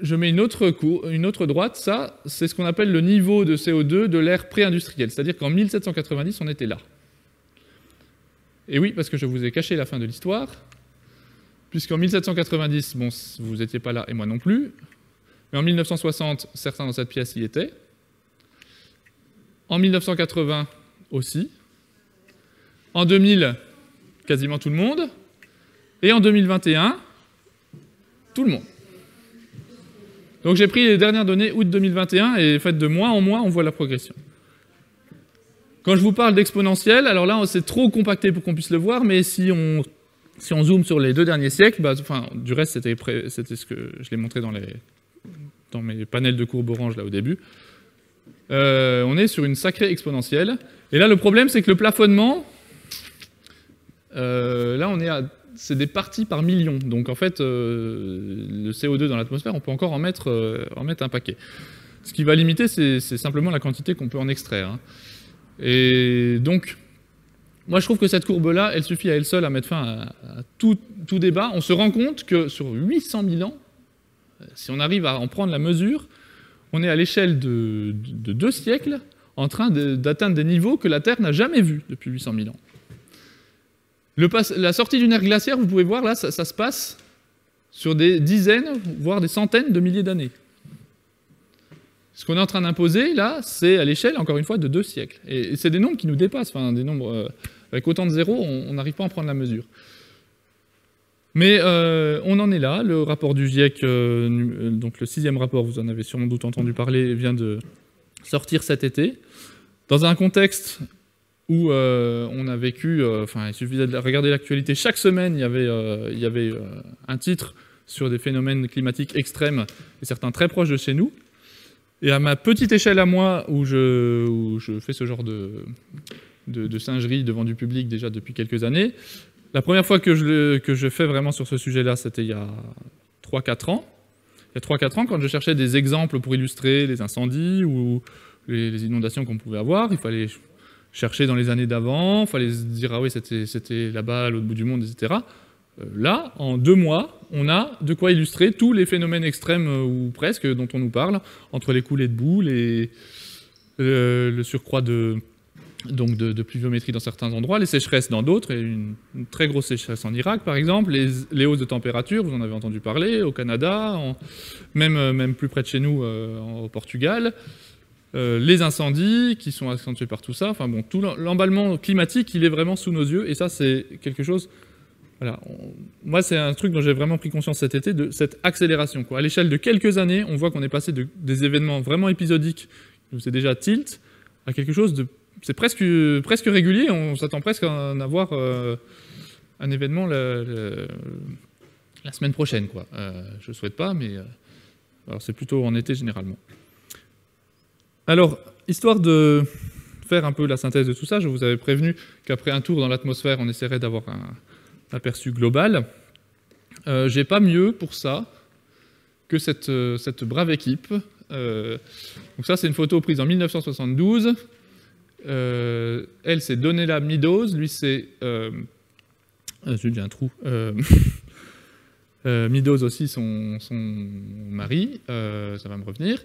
Speaker 2: je mets une autre droite, ça, c'est ce qu'on appelle le niveau de CO2 de l'ère pré-industrielle, c'est-à-dire qu'en 1790, on était là. Et oui, parce que je vous ai caché la fin de l'histoire, puisqu'en 1790, bon, vous n'étiez pas là et moi non plus, mais en 1960, certains dans cette pièce y étaient. En 1980 aussi. En 2000, quasiment tout le monde. Et en 2021, tout le monde. Donc j'ai pris les dernières données août 2021 et faites de mois en mois, on voit la progression. Quand je vous parle d'exponentielle, alors là c'est trop compacté pour qu'on puisse le voir, mais si on zoome sur les 2 derniers siècles, enfin du reste c'était ce que je l'ai montré dans mes panels de courbes orange là au début, on est sur une sacrée exponentielle. Et là le problème c'est que le plafonnement, là c'est des parties par million. Donc en fait, le CO2 dans l'atmosphère, on peut encore en mettre un paquet. Ce qui va limiter, c'est simplement la quantité qu'on peut en extraire. Hein. Et donc, moi je trouve que cette courbe-là, elle suffit à elle seule à mettre fin à tout débat. On se rend compte que sur 800 000 ans, si on arrive à en prendre la mesure, on est à l'échelle de 2 siècles en train d'atteindre des niveaux que la Terre n'a jamais vus depuis 800 000 ans. La sortie d'une ère glaciaire, vous pouvez voir là, ça se passe sur des dizaines, voire des centaines de milliers d'années. Ce qu'on est en train d'imposer, là, c'est à l'échelle, encore une fois, de 2 siècles. Et c'est des nombres qui nous dépassent, enfin, des nombres avec autant de zéros, on n'arrive pas à en prendre la mesure. Mais on en est là, le rapport du GIEC, donc le 6e rapport, vous en avez sûrement doute entendu parler, vient de sortir cet été, dans un contexte où on a vécu, enfin il suffisait de regarder l'actualité, chaque semaine il y avait un titre sur des phénomènes climatiques extrêmes, et certains très proches de chez nous. Et à ma petite échelle à moi, où je fais ce genre de singerie devant du public déjà depuis quelques années, la première fois que je fais vraiment sur ce sujet-là, c'était il y a 3-4 ans. Il y a 3-4 ans, quand je cherchais des exemples pour illustrer les incendies ou les inondations qu'on pouvait avoir, il fallait chercher dans les années d'avant, il fallait se dire « ah oui, c'était là-bas, à l'autre bout du monde, etc. » Là, en 2 mois, on a de quoi illustrer tous les phénomènes extrêmes, ou presque, dont on nous parle, entre les coulées de boue, le surcroît de pluviométrie dans certains endroits, les sécheresses dans d'autres, et une très grosse sécheresse en Irak, par exemple, les hausses de température, vous en avez entendu parler, au Canada, même plus près de chez nous, au Portugal, les incendies qui sont accentués par tout ça, enfin bon, tout l'emballement climatique, il est vraiment sous nos yeux, et ça, c'est quelque chose... Voilà, moi, c'est un truc dont j'ai vraiment pris conscience cet été, de cette accélération, quoi. À l'échelle de quelques années, on voit qu'on est passé des événements vraiment épisodiques, où c'est déjà tilt, à quelque chose de... C'est presque régulier, on s'attend presque à en avoir un événement la semaine prochaine, quoi. Je ne souhaite pas, mais alors c'est plutôt en été généralement. Alors, histoire de faire un peu la synthèse de tout ça, je vous avais prévenu qu'après un tour dans l'atmosphère, on essaierait d'avoir un aperçu global. J'ai pas mieux pour ça que cette brave équipe. Donc ça, c'est une photo prise en 1972. Elle, c'est Donella Meadows. Lui, c'est... j'ai un trou. Meadows aussi, son mari. Ça va me revenir.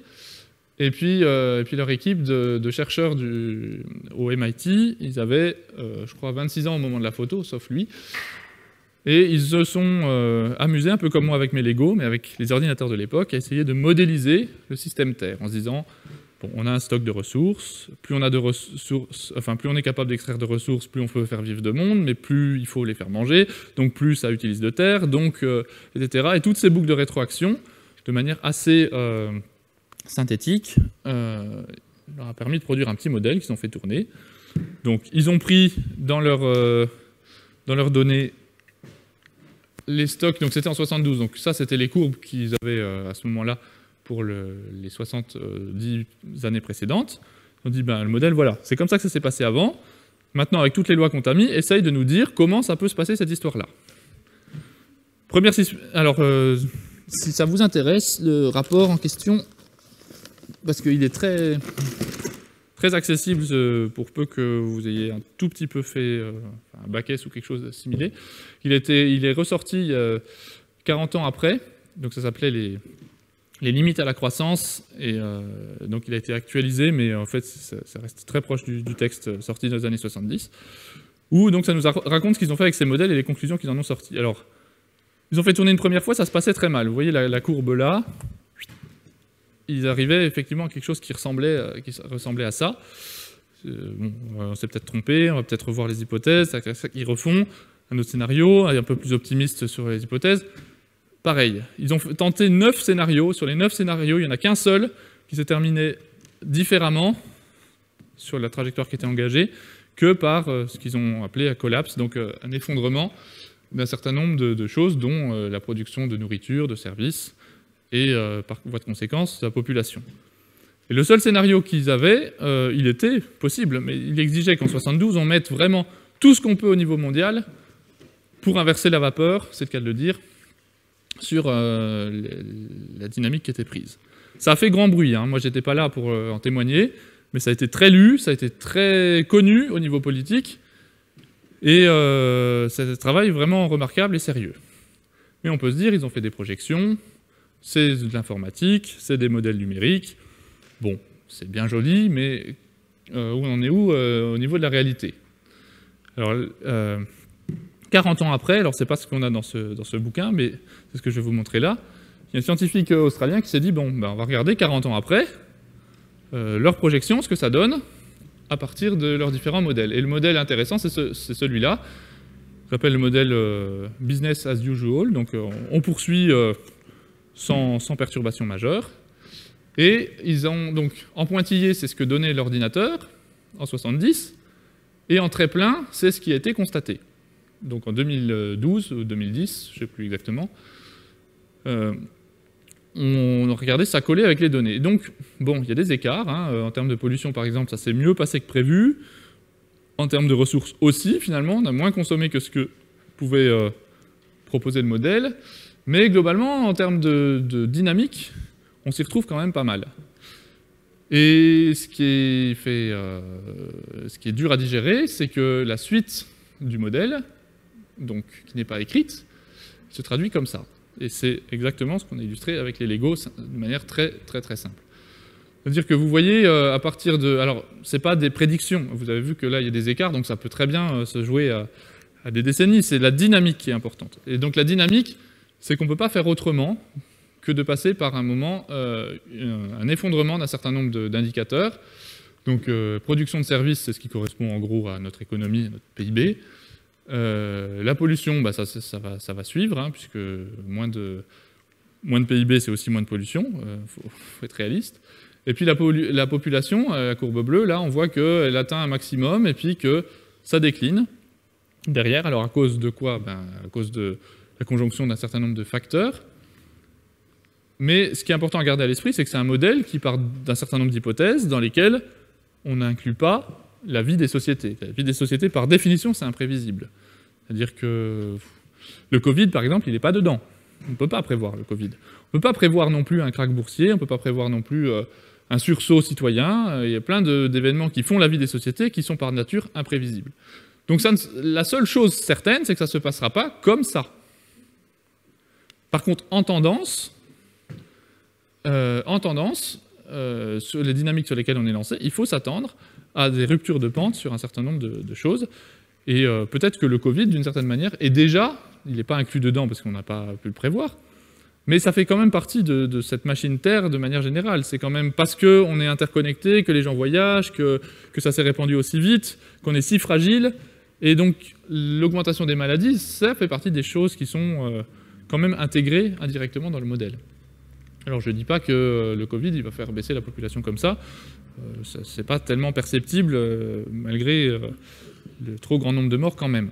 Speaker 2: Et puis leur équipe de chercheurs au MIT, ils avaient, je crois, 26 ans au moment de la photo, sauf lui. Et ils se sont amusés, un peu comme moi avec mes Lego, mais avec les ordinateurs de l'époque, à essayer de modéliser le système Terre, en se disant, bon, on a un stock de ressources, plus on a de ressources, enfin, plus on est capable d'extraire de ressources, plus on peut faire vivre de monde, mais plus il faut les faire manger, donc plus ça utilise de terre, donc, etc. Et toutes ces boucles de rétroaction, de manière assez synthétique, leur a permis de produire un petit modèle qu'ils ont fait tourner. Donc, ils ont pris dans leurs données les stocks, donc c'était en 72, donc ça c'était les courbes qu'ils avaient à ce moment-là pour les 70 années précédentes. On dit, ben, le modèle, voilà, c'est comme ça que ça s'est passé avant. Maintenant, avec toutes les lois qu'on t'a mis, essaye de nous dire comment ça peut se passer, cette histoire-là. Alors, si ça vous intéresse, le rapport en question, parce qu'il est très, très accessible pour peu que vous ayez un tout petit peu fait un bac S ou quelque chose de similaire. Il est ressorti 40 ans après, donc ça s'appelait les limites à la croissance, et donc il a été actualisé, mais en fait ça reste très proche du texte sorti dans les années 70, où donc ça nous raconte ce qu'ils ont fait avec ces modèles et les conclusions qu'ils en ont sorties. Alors, ils ont fait tourner une première fois, ça se passait très mal. Vous voyez la courbe là, ils arrivaient effectivement à quelque chose qui ressemblait à ça. Bon, on s'est peut-être trompé, on va peut-être revoir les hypothèses, ils refont un autre scénario, un peu plus optimiste sur les hypothèses. Pareil, ils ont tenté 9 scénarios. Sur les 9 scénarios, il n'y en a qu'un seul qui s'est terminé différemment sur la trajectoire qui était engagée que par ce qu'ils ont appelé un collapse, donc un effondrement d'un certain nombre de choses, dont la production de nourriture, de services, et par voie de conséquence, la population. Et le seul scénario qu'ils avaient, il était possible, mais il exigeait qu'en 72, on mette vraiment tout ce qu'on peut au niveau mondial pour inverser la vapeur, c'est le cas de le dire, sur la dynamique qui était prise. Ça a fait grand bruit, hein. Moi j'étais pas là pour en témoigner, mais ça a été très lu, ça a été très connu au niveau politique, et c'est un travail vraiment remarquable et sérieux. Mais on peut se dire, ils ont fait des projections, c'est de l'informatique, c'est des modèles numériques, bon, c'est bien joli, mais où on en est au niveau de la réalité? Alors, 40 ans après, alors c'est pas ce qu'on a dans ce bouquin, mais c'est ce que je vais vous montrer là, il y a un scientifique australien qui s'est dit, bon, ben, on va regarder 40 ans après, leurs projections, ce que ça donne, à partir de leurs différents modèles. Et le modèle intéressant, c'est celui-là, j'appelle le modèle business as usual, donc on poursuit sans perturbation majeure. Et ils ont donc, en pointillé, c'est ce que donnait l'ordinateur en 70, et en très plein, c'est ce qui a été constaté. Donc en 2012 ou 2010, je ne sais plus exactement, on regardait, ça collait avec les données. Donc, bon, il y a des écarts, hein. En termes de pollution, par exemple, ça s'est mieux passé que prévu. En termes de ressources aussi, finalement, on a moins consommé que ce que pouvait proposer le modèle. Mais globalement, en termes de dynamique, on s'y retrouve quand même pas mal. Et ce qui est dur à digérer, c'est que la suite du modèle, donc qui n'est pas écrite, se traduit comme ça. Et c'est exactement ce qu'on a illustré avec les Lego de manière très très très simple. C'est-à-dire que vous voyez à partir de... Alors, c'est pas des prédictions, vous avez vu que là il y a des écarts, donc ça peut très bien se jouer à des décennies, c'est la dynamique qui est importante. Et donc la dynamique, c'est qu'on ne peut pas faire autrement que de passer par un moment, un effondrement d'un certain nombre d'indicateurs. Donc production de services, c'est ce qui correspond en gros à notre économie, à notre PIB. La pollution, bah, ça va suivre, hein, puisque moins de PIB, c'est aussi moins de pollution, faut être réaliste. Et puis la population, la courbe bleue, là, on voit qu'elle atteint un maximum et puis que ça décline derrière. Alors à cause de quoi? À cause de la conjonction d'un certain nombre de facteurs. Mais ce qui est important à garder à l'esprit, c'est que c'est un modèle qui part d'un certain nombre d'hypothèses dans lesquelles on n'inclut pas la vie des sociétés. La vie des sociétés, par définition, c'est imprévisible. C'est-à-dire que le Covid, par exemple, il n'est pas dedans. On ne peut pas prévoir le Covid. On ne peut pas prévoir non plus un krach boursier, on ne peut pas prévoir non plus un sursaut citoyen. Il y a plein d'événements qui font la vie des sociétés qui sont par nature imprévisibles. Donc la seule chose certaine, c'est que ça ne se passera pas comme ça. Par contre, en tendance, sur les dynamiques sur lesquelles on est lancé, il faut s'attendre à des ruptures de pente sur un certain nombre de choses. Et peut-être que le Covid, d'une certaine manière, est déjà, il n'est pas inclus dedans parce qu'on n'a pas pu le prévoir, mais ça fait quand même partie de cette machine Terre de manière générale. C'est quand même parce qu'on est interconnecté, que les gens voyagent, que ça s'est répandu aussi vite, qu'on est si fragile. Et donc l'augmentation des maladies, ça fait partie des choses qui sont quand même intégrées indirectement dans le modèle. Alors je ne dis pas que le Covid il va faire baisser la population comme ça, c'est pas tellement perceptible malgré le trop grand nombre de morts quand même.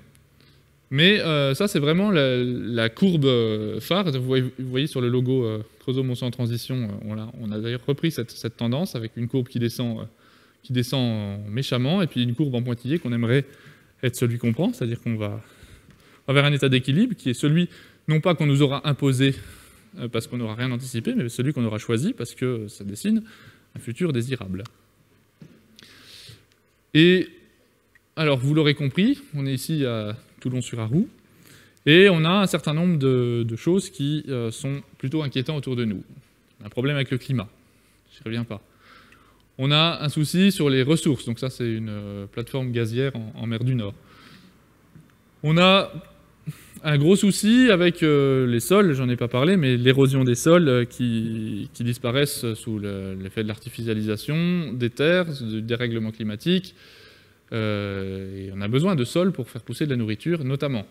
Speaker 2: Mais ça c'est vraiment la courbe phare, vous voyez sur le logo Creusot Monceau Transition, on a d'ailleurs repris cette tendance avec une courbe qui descend méchamment et puis une courbe en pointillé qu'on aimerait être celui qu'on prend, c'est-à-dire qu'on va vers un état d'équilibre qui est celui, non pas qu'on nous aura imposé parce qu'on n'aura rien anticipé, mais celui qu'on aura choisi parce que ça dessine un futur désirable. Et alors, vous l'aurez compris, on est ici à Toulon-sur-Arroux, et on a un certain nombre de choses qui sont plutôt inquiétantes autour de nous. On a un problème avec le climat, je n'y reviens pas. On a un souci sur les ressources, donc ça c'est une plateforme gazière en mer du Nord. On a un gros souci avec les sols, j'en ai pas parlé, mais l'érosion des sols qui disparaissent sous l'effet de l'artificialisation des terres, du dérèglement climatique. Et on a besoin de sols pour faire pousser de la nourriture, notamment.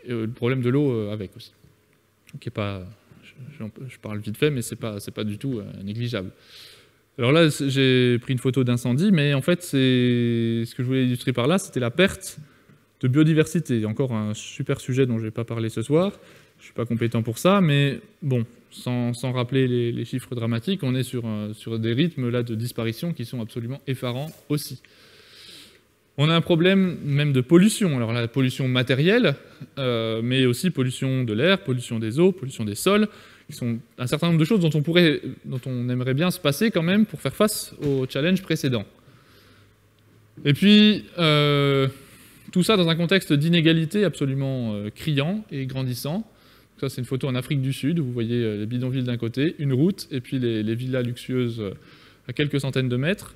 Speaker 2: Et le problème de l'eau avec aussi. Qui est pas, je parle vite fait, mais c'est pas du tout négligeable. Alors là, j'ai pris une photo d'incendie, mais en fait, ce que je voulais illustrer par là, c'était la perte de biodiversité. Encore un super sujet dont je ne vais pas parler ce soir. Je ne suis pas compétent pour ça, mais bon, sans rappeler les chiffres dramatiques, on est sur des rythmes là, de disparition qui sont absolument effarants aussi. On a un problème même de pollution. Alors la pollution matérielle, mais aussi pollution de l'air, pollution des eaux, pollution des sols, qui sont un certain nombre de choses dont on aimerait bien se passer quand même pour faire face aux challenges précédents. Et puis, tout ça dans un contexte d'inégalité absolument criant et grandissant. Ça, c'est une photo en Afrique du Sud, où vous voyez les bidonvilles d'un côté, une route, et puis les villas luxueuses à quelques centaines de mètres.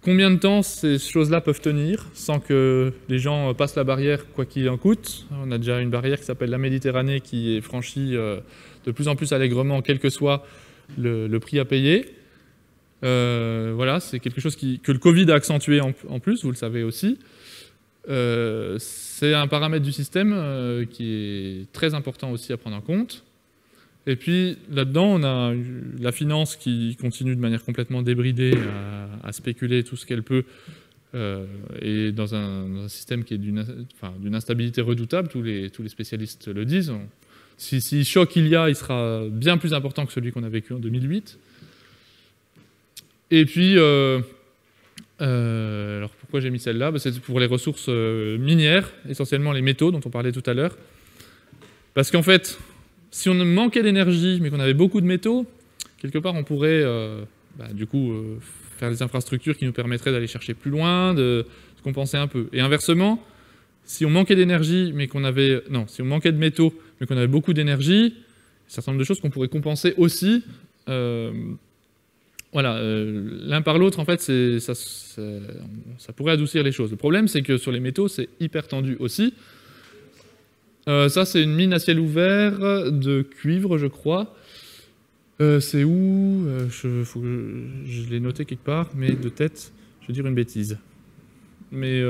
Speaker 2: Combien de temps ces choses-là peuvent tenir sans que les gens passent la barrière quoi qu'il en coûte? On a déjà une barrière qui s'appelle la Méditerranée qui est franchie de plus en plus allègrement, quel que soit le prix à payer. Voilà, c'est quelque chose que le Covid a accentué en plus, vous le savez aussi. C'est un paramètre du système qui est très important aussi à prendre en compte. Et puis là-dedans, on a la finance qui continue de manière complètement débridée à spéculer tout ce qu'elle peut, et dans un système qui est d'une instabilité redoutable, tous les spécialistes le disent. Si choc il y a, il sera bien plus important que celui qu'on a vécu en 2008. Et puis, alors pourquoi j'ai mis celle-là? C'est pour les ressources minières, essentiellement les métaux dont on parlait tout à l'heure. Parce qu'en fait, si on manquait d'énergie, mais qu'on avait beaucoup de métaux, quelque part, on pourrait, du coup, faire des infrastructures qui nous permettraient d'aller chercher plus loin, de se compenser un peu. Et inversement, si on manquait d'énergie, mais qu'on avait... Non, si on manquait de métaux, mais qu'on avait beaucoup d'énergie, un certain nombre de choses qu'on pourrait compenser aussi. Voilà, l'un par l'autre, en fait, ça pourrait adoucir les choses. Le problème, c'est que sur les métaux, c'est hyper tendu aussi. Ça, c'est une mine à ciel ouvert de cuivre, je crois. C'est où je l'ai noté quelque part, mais de tête, je vais dire une bêtise. Mais...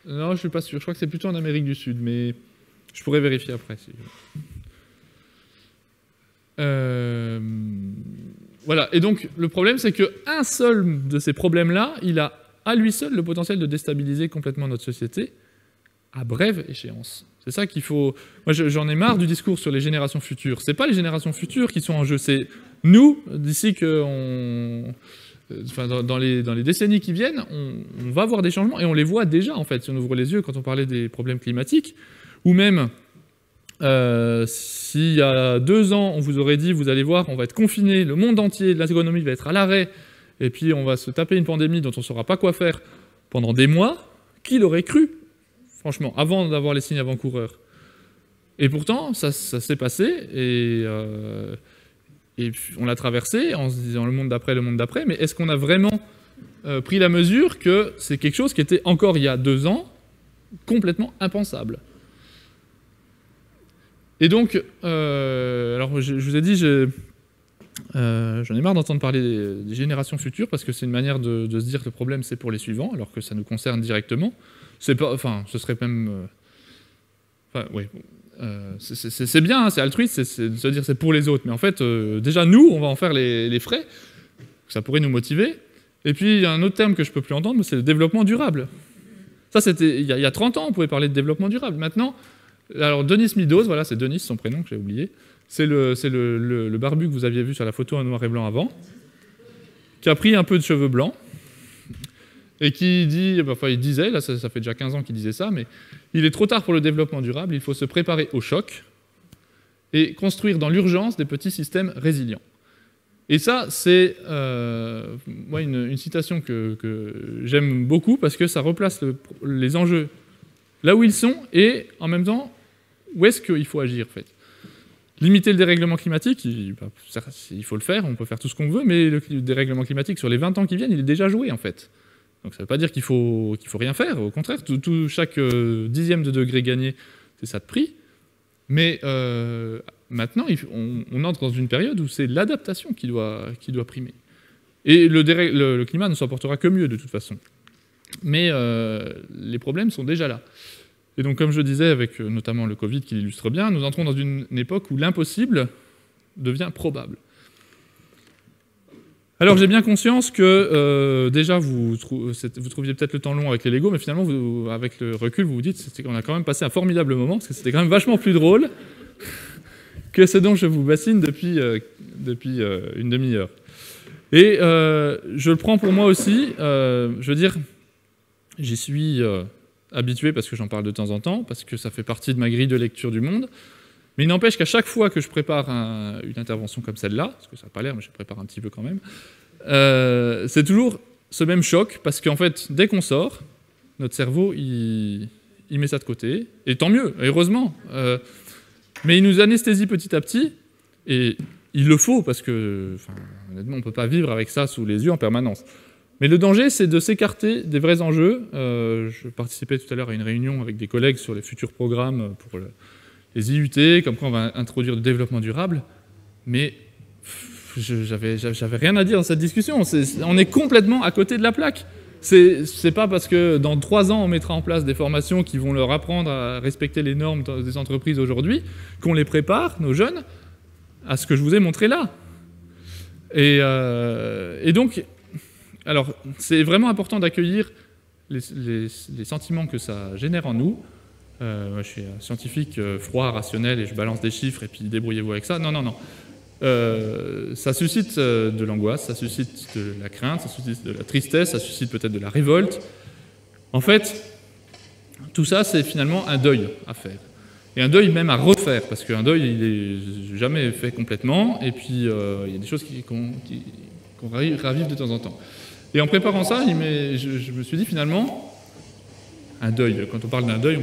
Speaker 2: non, je suis pas sûr. Je crois que c'est plutôt en Amérique du Sud, mais je pourrais vérifier après. Si... Voilà. Et donc, le problème, c'est qu'un seul de ces problèmes-là, il a à lui seul le potentiel de déstabiliser complètement notre société à brève échéance. C'est ça qu'il faut... Moi, j'en ai marre du discours sur les générations futures. C'est pas les générations futures qui sont en jeu, c'est nous, d'ici qu'on enfin, dans les décennies qui viennent, on va voir des changements, et on les voit déjà, en fait, si on ouvre les yeux quand on parlait des problèmes climatiques, ou même, s'il y a 2 ans, on vous aurait dit, vous allez voir, on va être confiné, le monde entier de l'économie va être à l'arrêt, et puis on va se taper une pandémie dont on ne saura pas quoi faire pendant des mois, qui l'aurait cru, franchement, avant d'avoir les signes avant-coureurs? Et pourtant, ça s'est passé, et on l'a traversé en se disant le monde d'après, mais est-ce qu'on a vraiment pris la mesure que c'est quelque chose qui était encore il y a 2 ans complètement impensable? Et donc, alors je vous ai dit, j'en ai marre d'entendre parler des générations futures, parce que c'est une manière de se dire que le problème c'est pour les suivants, alors que ça nous concerne directement. C'est pas, enfin, ce serait même... Enfin, oui, c'est bien, hein, c'est altruiste, c'est de se dire c'est pour les autres, mais en fait, déjà nous, on va en faire les frais, ça pourrait nous motiver. Et puis, il y a un autre terme que je peux plus entendre, c'est le développement durable. Ça, c'était il y a 30 ans, on pouvait parler de développement durable. Maintenant, alors Denis Meadows, voilà, c'est Denis, son prénom, que j'ai oublié, c'est le barbu que vous aviez vu sur la photo en noir et blanc avant, qui a pris un peu de cheveux blancs, et qui dit, enfin il disait, là ça fait déjà 15 ans qu'il disait ça, mais il est trop tard pour le développement durable, il faut se préparer au choc et construire dans l'urgence des petits systèmes résilients. Et ça, c'est moi une citation que j'aime beaucoup, parce que ça replace les enjeux là où ils sont, et en même temps, où est-ce qu'il faut agir, en fait. Limiter le dérèglement climatique, il faut le faire, on peut faire tout ce qu'on veut, mais le dérèglement climatique, sur les 20 ans qui viennent, il est déjà joué, en fait. Donc ça ne veut pas dire qu'il faut rien faire, au contraire, chaque dixième de degré gagné, c'est ça de prix. Mais maintenant, on entre dans une période où c'est l'adaptation qui doit primer. Et le climat ne s'emportera que mieux, de toute façon. Mais les problèmes sont déjà là. Et donc, comme je disais, avec notamment le Covid qui l'illustre bien, nous entrons dans une époque où l'impossible devient probable. Alors j'ai bien conscience que déjà vous trouviez peut-être le temps long avec les Lego, mais finalement avec le recul vous vous dites qu'on a quand même passé un formidable moment, parce que c'était quand même vachement plus drôle que ce dont je vous bassine depuis une demi-heure. Et je le prends pour moi aussi, je veux dire, j'y suis habitué parce que j'en parle de temps en temps, parce que ça fait partie de ma grille de lecture du monde. Mais il n'empêche qu'à chaque fois que je prépare une intervention comme celle-là, parce que ça n'a pas l'air, mais je prépare un petit peu quand même, c'est toujours ce même choc, parce qu'en fait, dès qu'on sort, notre cerveau, il met ça de côté, et tant mieux, heureusement. Mais il nous anesthésie petit à petit, et il le faut, parce que, honnêtement, on ne peut pas vivre avec ça sous les yeux en permanence. Mais le danger, c'est de s'écarter des vrais enjeux. Je participais tout à l'heure à une réunion avec des collègues sur les futurs programmes pour les IUT, comme quoi on va introduire le développement durable, mais j'avais rien à dire dans cette discussion. On est complètement à côté de la plaque. C'est pas parce que dans 3 ans on mettra en place des formations qui vont leur apprendre à respecter les normes des entreprises aujourd'hui qu'on les prépare, nos jeunes, à ce que je vous ai montré là. Et donc, alors c'est vraiment important d'accueillir les sentiments que ça génère en nous. Moi, je suis un scientifique froid, rationnel, et je balance des chiffres, et puis débrouillez-vous avec ça. Non. Ça suscite de l'angoisse, ça suscite de la crainte, ça suscite de la tristesse, ça suscite peut-être de la révolte. En fait, tout ça, c'est finalement un deuil à faire. Et un deuil même à refaire, parce qu'un deuil, il n'est jamais fait complètement, et puis il y a des choses qu'on ravive de temps en temps. Et en préparant ça, je me suis dit finalement... Un deuil. Quand on parle d'un deuil,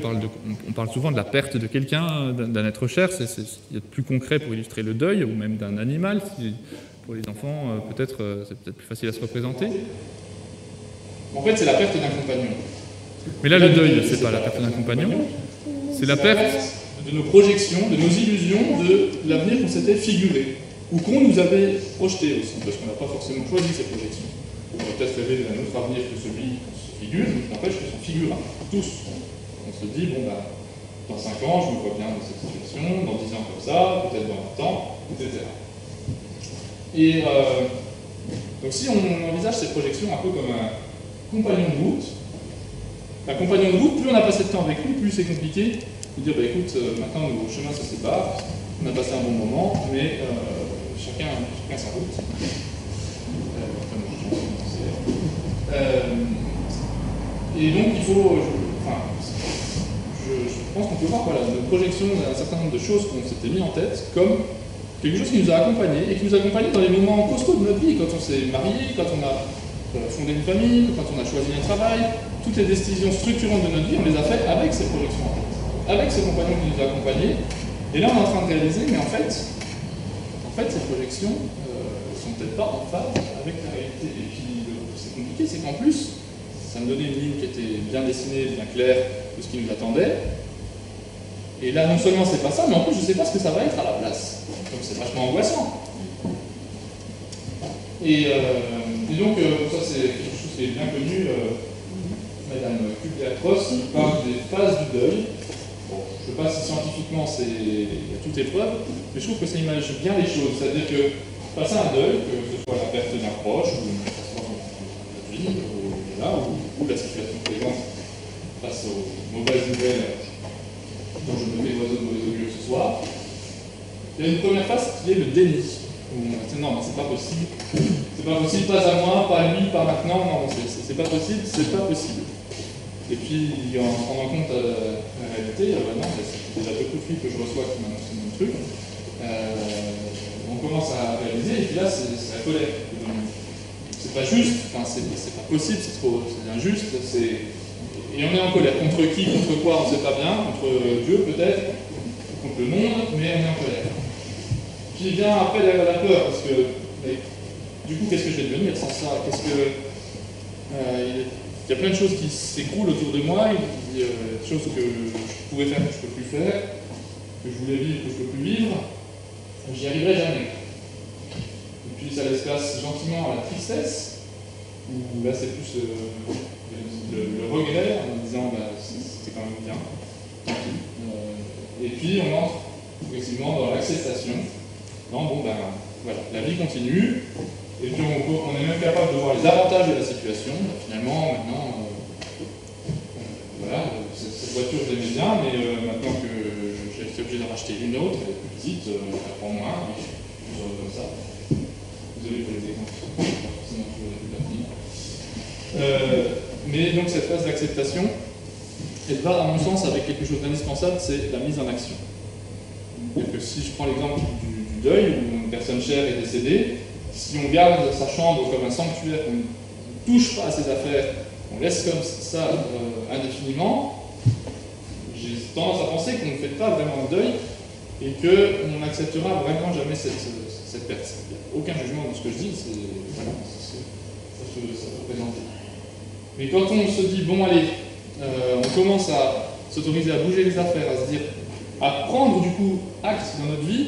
Speaker 2: on parle souvent de la perte de quelqu'un, d'un être cher. Il y a de plus concret pour illustrer le deuil, ou même d'un animal. Pour les enfants, c'est peut-être plus facile à se représenter. En fait, c'est la perte d'un compagnon. Mais là, le deuil, c'est pas la perte d'un compagnon, c'est la perte de nos projections, de nos illusions, de l'avenir qu'on s'était figuré, ou qu'on nous avait projeté aussi, parce qu'on n'a pas forcément choisi ces projections. On va peut-être rêver d'un autre avenir que celui figure, mais n'empêche que son figure, tous. On se dit, bon, dans 5 ans, je me vois bien dans cette situation, dans 10 ans comme ça, peut-être dans 20 ans, etc. Et donc si on envisage ces projections un peu comme un compagnon de route, plus on a passé de temps avec lui, plus c'est compliqué de dire, écoute, maintenant nos chemins se séparent, on a passé un bon moment, mais chacun sa route.
Speaker 6: Et donc il faut, je pense qu'on peut voir voilà, une projection d'un certain nombre de choses qu'on s'était mis en tête comme quelque chose qui nous a accompagnés et qui nous a accompagnés dans les moments costauds de notre vie, quand on s'est marié, quand on a fondé une famille, quand on a choisi un travail. Toutes les décisions structurantes de notre vie, on les a faites avec ces projections en tête, avec ces compagnons qui nous ont accompagnés. Et là, on est en train de réaliser, mais en fait ces projections sont peut-être pas en phase avec la réalité. Et puis, c'est compliqué, c'est qu'en plus, ça me donnait une ligne qui était bien dessinée, bien claire de ce qui nous attendait. Et là, non seulement c'est pas ça, mais en plus, je sais pas ce que ça va être à la place. Donc, c'est vachement angoissant. Et donc, ça, c'est quelque chose qui est bien connu. Madame Kubler-Ross parle des phases du deuil. Bon, je ne sais pas si scientifiquement il y a toutes les preuves, mais je trouve que ça image bien les choses. C'est-à-dire que passer un deuil, que ce soit la perte d'un proche, ou une catastrophe de vie, ou la situation présente face aux mauvaises nouvelles dont je me fais oiseau de mauvais augure ce soir, il y a une première phase qui est le déni. Non, c'est pas possible. C'est pas possible, pas à moi, pas à lui, pas maintenant. Non, c'est pas possible, c'est pas possible. Et puis, en se rendant compte de la réalité, non, c'est déjà beaucoup de filles que je reçois qui m'annoncent le même truc. On commence à réaliser, et puis là, c'est la colère. C'est pas juste, c'est pas possible, c'est trop, c'est injuste, et on est en colère. Contre qui, contre quoi, on sait pas bien, contre Dieu peut-être, contre le monde, mais on est en colère. Puis vient après la peur, parce que du coup, qu'est-ce que je vais devenir sans ça? Il y a plein de choses qui s'écroulent autour de moi, il y a des choses que je pouvais faire que je ne peux plus faire, que je voulais vivre que je ne peux plus vivre, j'y arriverai jamais. Et puis ça laisse place gentiment à la tristesse, où là c'est plus le regret en me disant c'était quand même bien, tant pis. Et puis on entre progressivement dans l'acceptation. Non, voilà, la vie continue, et puis on est même capable de voir les avantages de la situation. Finalement, maintenant, voilà, cette voiture je l'aimais bien, mais maintenant que j'ai été obligé d'en racheter une autre, elle est plus petite, elle prend moins, et je suis plus heureux comme ça. Désolé pour les exemples, pas forcément toujours les plus pertinents. Mais donc cette phase d'acceptation, elle va à mon sens avec quelque chose d'indispensable, c'est la mise en action. Et que si je prends l'exemple du deuil, où une personne chère est décédée, si on garde sa chambre comme un sanctuaire, on ne touche pas à ses affaires, on laisse comme ça indéfiniment, j'ai tendance à penser qu'on ne fait pas vraiment le deuil et qu'on n'acceptera vraiment jamais cette perte. Il n'y a aucun jugement dans ce que je dis, voilà, ça peut présenter. Mais quand on se dit, bon allez, on commence à s'autoriser à bouger les affaires, à se dire, à prendre du coup acte dans notre vie,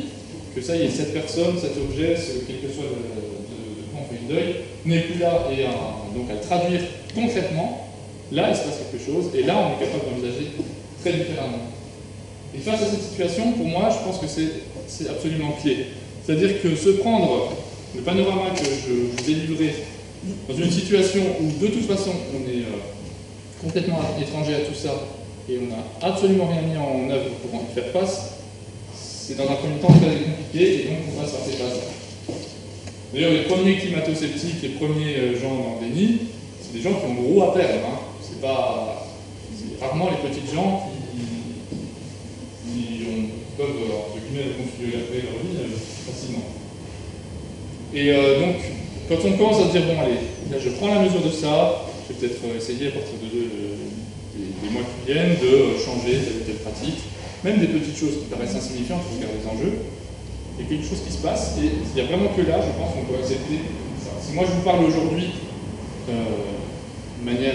Speaker 6: que ça y est, cette personne, cet objet, quel que soit de quoi on fait le deuil, n'est plus là, et donc à le traduire concrètement, là il se passe quelque chose, et là on est capable d'envisager très différemment. Et face à cette situation, pour moi, je pense que c'est absolument clé. C'est-à-dire que se prendre le panorama que je vous ai livré dans une situation où de toute façon on est complètement étranger à tout ça, et on n'a absolument rien mis en œuvre pour en faire face, c'est dans un premier temps très compliqué, et donc on passe par ces phases. D'ailleurs, les premiers climato-sceptiques, les premiers gens dans le déni, c'est des gens qui ont gros à perdre. Hein. C'est rarement les petites gens qui peuvent, entre guillemets, configurer leur vie facilement. Et donc, quand on commence à se dire, bon allez, là je prends la mesure de ça, je vais peut-être essayer à partir des mois qui viennent de changer telle ou telle pratique, même des petites choses qui paraissent insignifiantes au regard des enjeux, il y a quelque chose qui se passe, et il n'y a vraiment que là, je pense, qu'on peut accepter ça. Si moi je vous parle aujourd'hui, de manière,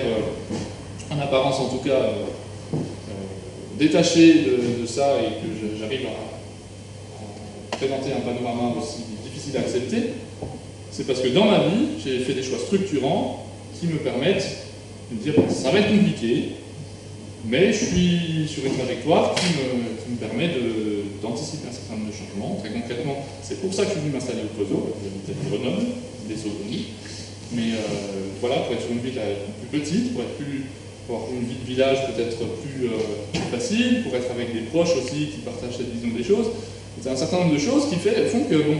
Speaker 6: en apparence en tout cas, détachée de ça, et que j'arrive à présenter un panorama aussi difficile à accepter, c'est parce que dans ma vie, j'ai fait des choix structurants qui me permettent de me dire, ça va être compliqué, mais je suis sur une trajectoire qui me permet d'anticiper un certain nombre de changements. Très concrètement, c'est pour ça que je suis venu m'installer au Creusot, j'habite à Grenoble, des Sautonies. Mais voilà, pour être sur une ville plus petite, pour avoir une vie de village peut-être plus facile, pour être avec des proches aussi qui partagent cette vision des choses. C'est un certain nombre de choses qui font que, bon,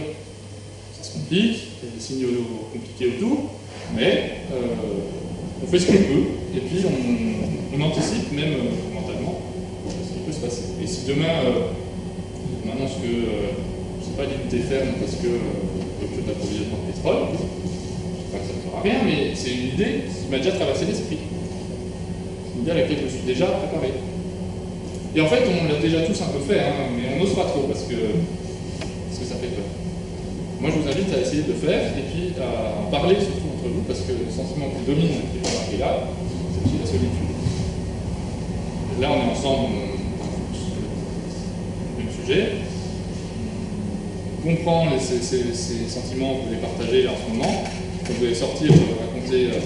Speaker 6: ça se complique, il y a des signaux compliqués autour, mais on fait ce qu'on peut, et puis on anticipe même mentalement ce qui peut se passer. Et si demain, on annonce que, je sais pas, l'unité ferme parce que rupture d'approvisionnement de pétrole, je sais pas que ça ne fera rien, mais c'est une idée qui m'a déjà traversé l'esprit. C'est une idée à laquelle je me suis déjà préparé. Et en fait, on l'a déjà tous un peu fait, hein, mais on n'ose pas trop parce que ça fait peur. Moi, je vous invite à essayer de le faire et puis à en parler surtout entre vous parce que le sentiment qui domine, qui est remarqué là, c'est aussi la solitude. Là, on est ensemble, on le même sujet. On comprend ces sentiments, vous les partagez en ce moment. Quand vous allez sortir, raconter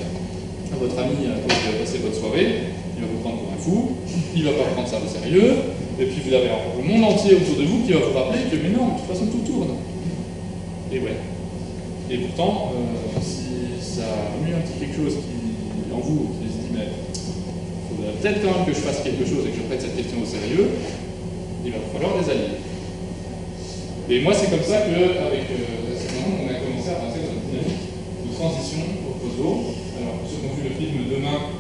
Speaker 6: à votre ami à quoi vous avez passé votre soirée, il va vous prendre pour un fou, il ne va pas prendre ça au sérieux, et puis vous avez le monde entier autour de vous qui va vous rappeler que mais non, de toute façon tout tourne. Et ouais. Et pourtant, si ça remue un petit quelque chose qui, en vous, qui se dit mais il faudrait peut-être quand même que je fasse quelque chose et que je prenne cette question au sérieux, il va falloir des alliés. Et moi c'est comme ça qu'avec ces moments, on a commencé à avancer dans une dynamique de transition au Kosovo. Alors pour ceux qui ont vu le film Demain,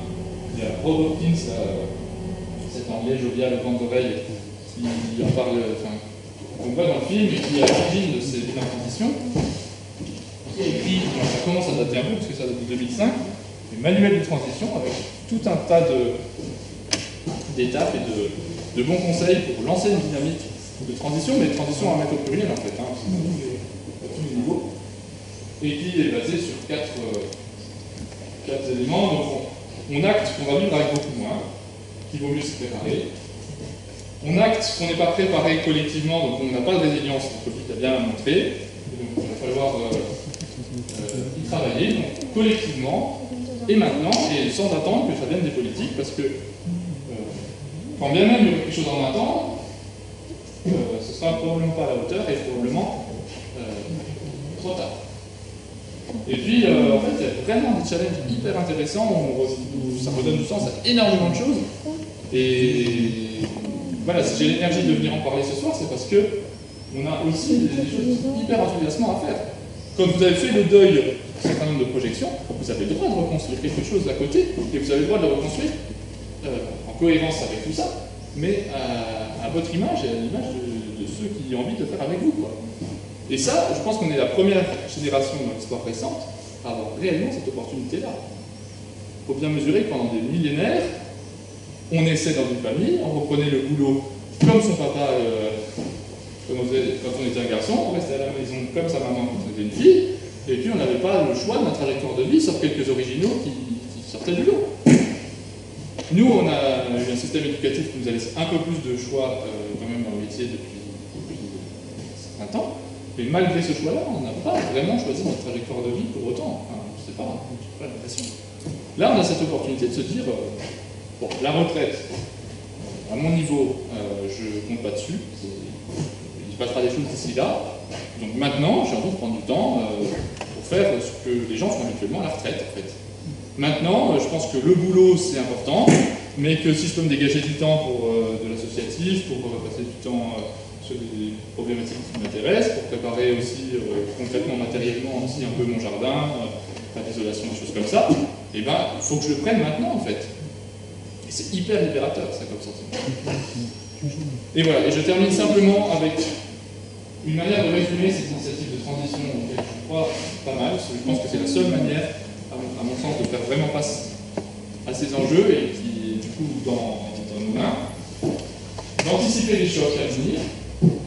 Speaker 6: il y a Rob Hopkins, cet anglais jovial au vent d'oreille, qui en parle, enfin, qu'on voit dans le film et qui est à l'origine de ces bilans de transition, qui a écrit, ça commence à dater un peu parce que ça date de 2005, des manuels de transition avec tout un tas d'étapes et de bons conseils pour lancer une dynamique de transition, mais de transition à mettre au pluriel en fait, hein, à tous les niveaux, et qui est basé sur quatre éléments. Donc on acte qu'on va vivre avec beaucoup moins, qu'il vaut mieux se préparer. On acte qu'on n'est pas préparé collectivement, donc on n'a pas de résilience, le Covid a bien montré, et donc il va falloir y travailler, donc collectivement, et maintenant, et sans attendre que ça vienne des politiques, parce que quand bien même il y aurait quelque chose en attendre, ce sera probablement pas à la hauteur et probablement trop tard. Et puis, en fait, il y a vraiment des challenges hyper intéressants où ça redonne du sens à énormément de choses. Et voilà, si j'ai l'énergie de venir en parler ce soir, c'est parce que on a aussi des choses hyper enthousiasmantes à faire. Quand vous avez fait le deuil d'un certain nombre de projections, vous avez le droit de reconstruire quelque chose à côté, et vous avez le droit de le reconstruire en cohérence avec tout ça, mais à votre image et à l'image de ceux qui ont envie de le faire avec vous, quoi. Et ça, je pense qu'on est la première génération dans l'histoire récente à avoir réellement cette opportunité-là. Il faut bien mesurer que pendant des millénaires, on naissait dans une famille, on reprenait le boulot comme son papa, quand on était un garçon, on restait à la maison comme sa maman quand on était une fille, et puis on n'avait pas le choix de notre trajectoire de vie, sauf quelques originaux qui sortaient du lot. Nous, on a eu un système éducatif qui nous a laissé un peu plus de choix quand même dans le métier depuis un certain temps. Mais malgré ce choix-là, on n'a pas vraiment choisi notre trajectoire de vie pour autant. Enfin, je ne sais pas, j'ai pas l'impression. Là, on a cette opportunité de se dire, bon, la retraite, à mon niveau, je ne compte pas dessus. Il se passera des choses d'ici là. Donc maintenant, j'ai envie de prendre du temps pour faire ce que les gens font habituellement à la retraite, en fait. Maintenant, je pense que le boulot, c'est important, mais que si je peux me dégager du temps pour de l'associatif, pour passer du temps sur des problématiques qui m'intéressent, pour préparer aussi concrètement, matériellement aussi un peu mon jardin, faire l'isolation, des choses comme ça, et ben, il faut que je le prenne maintenant, en fait. Et c'est hyper libérateur, ça, comme sentiment. Et voilà, et je termine simplement avec une manière de résumer ces initiatives de transition auxquelles je crois pas mal, parce que je pense que c'est la seule manière, à mon sens, de faire vraiment face à ces enjeux et qui est du coup dans nos mains, d'anticiper les chocs à venir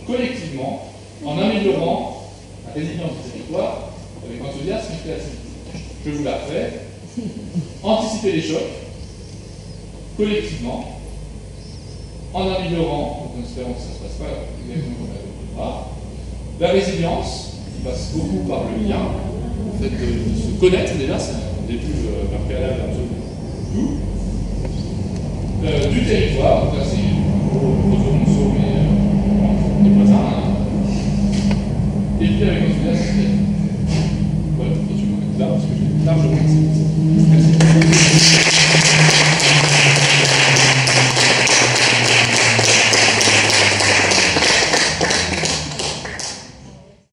Speaker 6: collectivement en améliorant la résilience du territoire avec enthousiasme et créativité. Je vous la refais. Anticiper les chocs collectivement en améliorant, en espérant que ça ne se passe pas exactement comme elle voudra, la résilience qui passe beaucoup par le lien. Le fait de se connaître, déjà, c'est un début, un préalable absolument tout. Du territoire, donc là c'est Kosovo Monceau, mais des voisins. Hein. Et puis avec enthousiasme, voilà, je vais m'arrêter là parce que j'ai largement. Merci.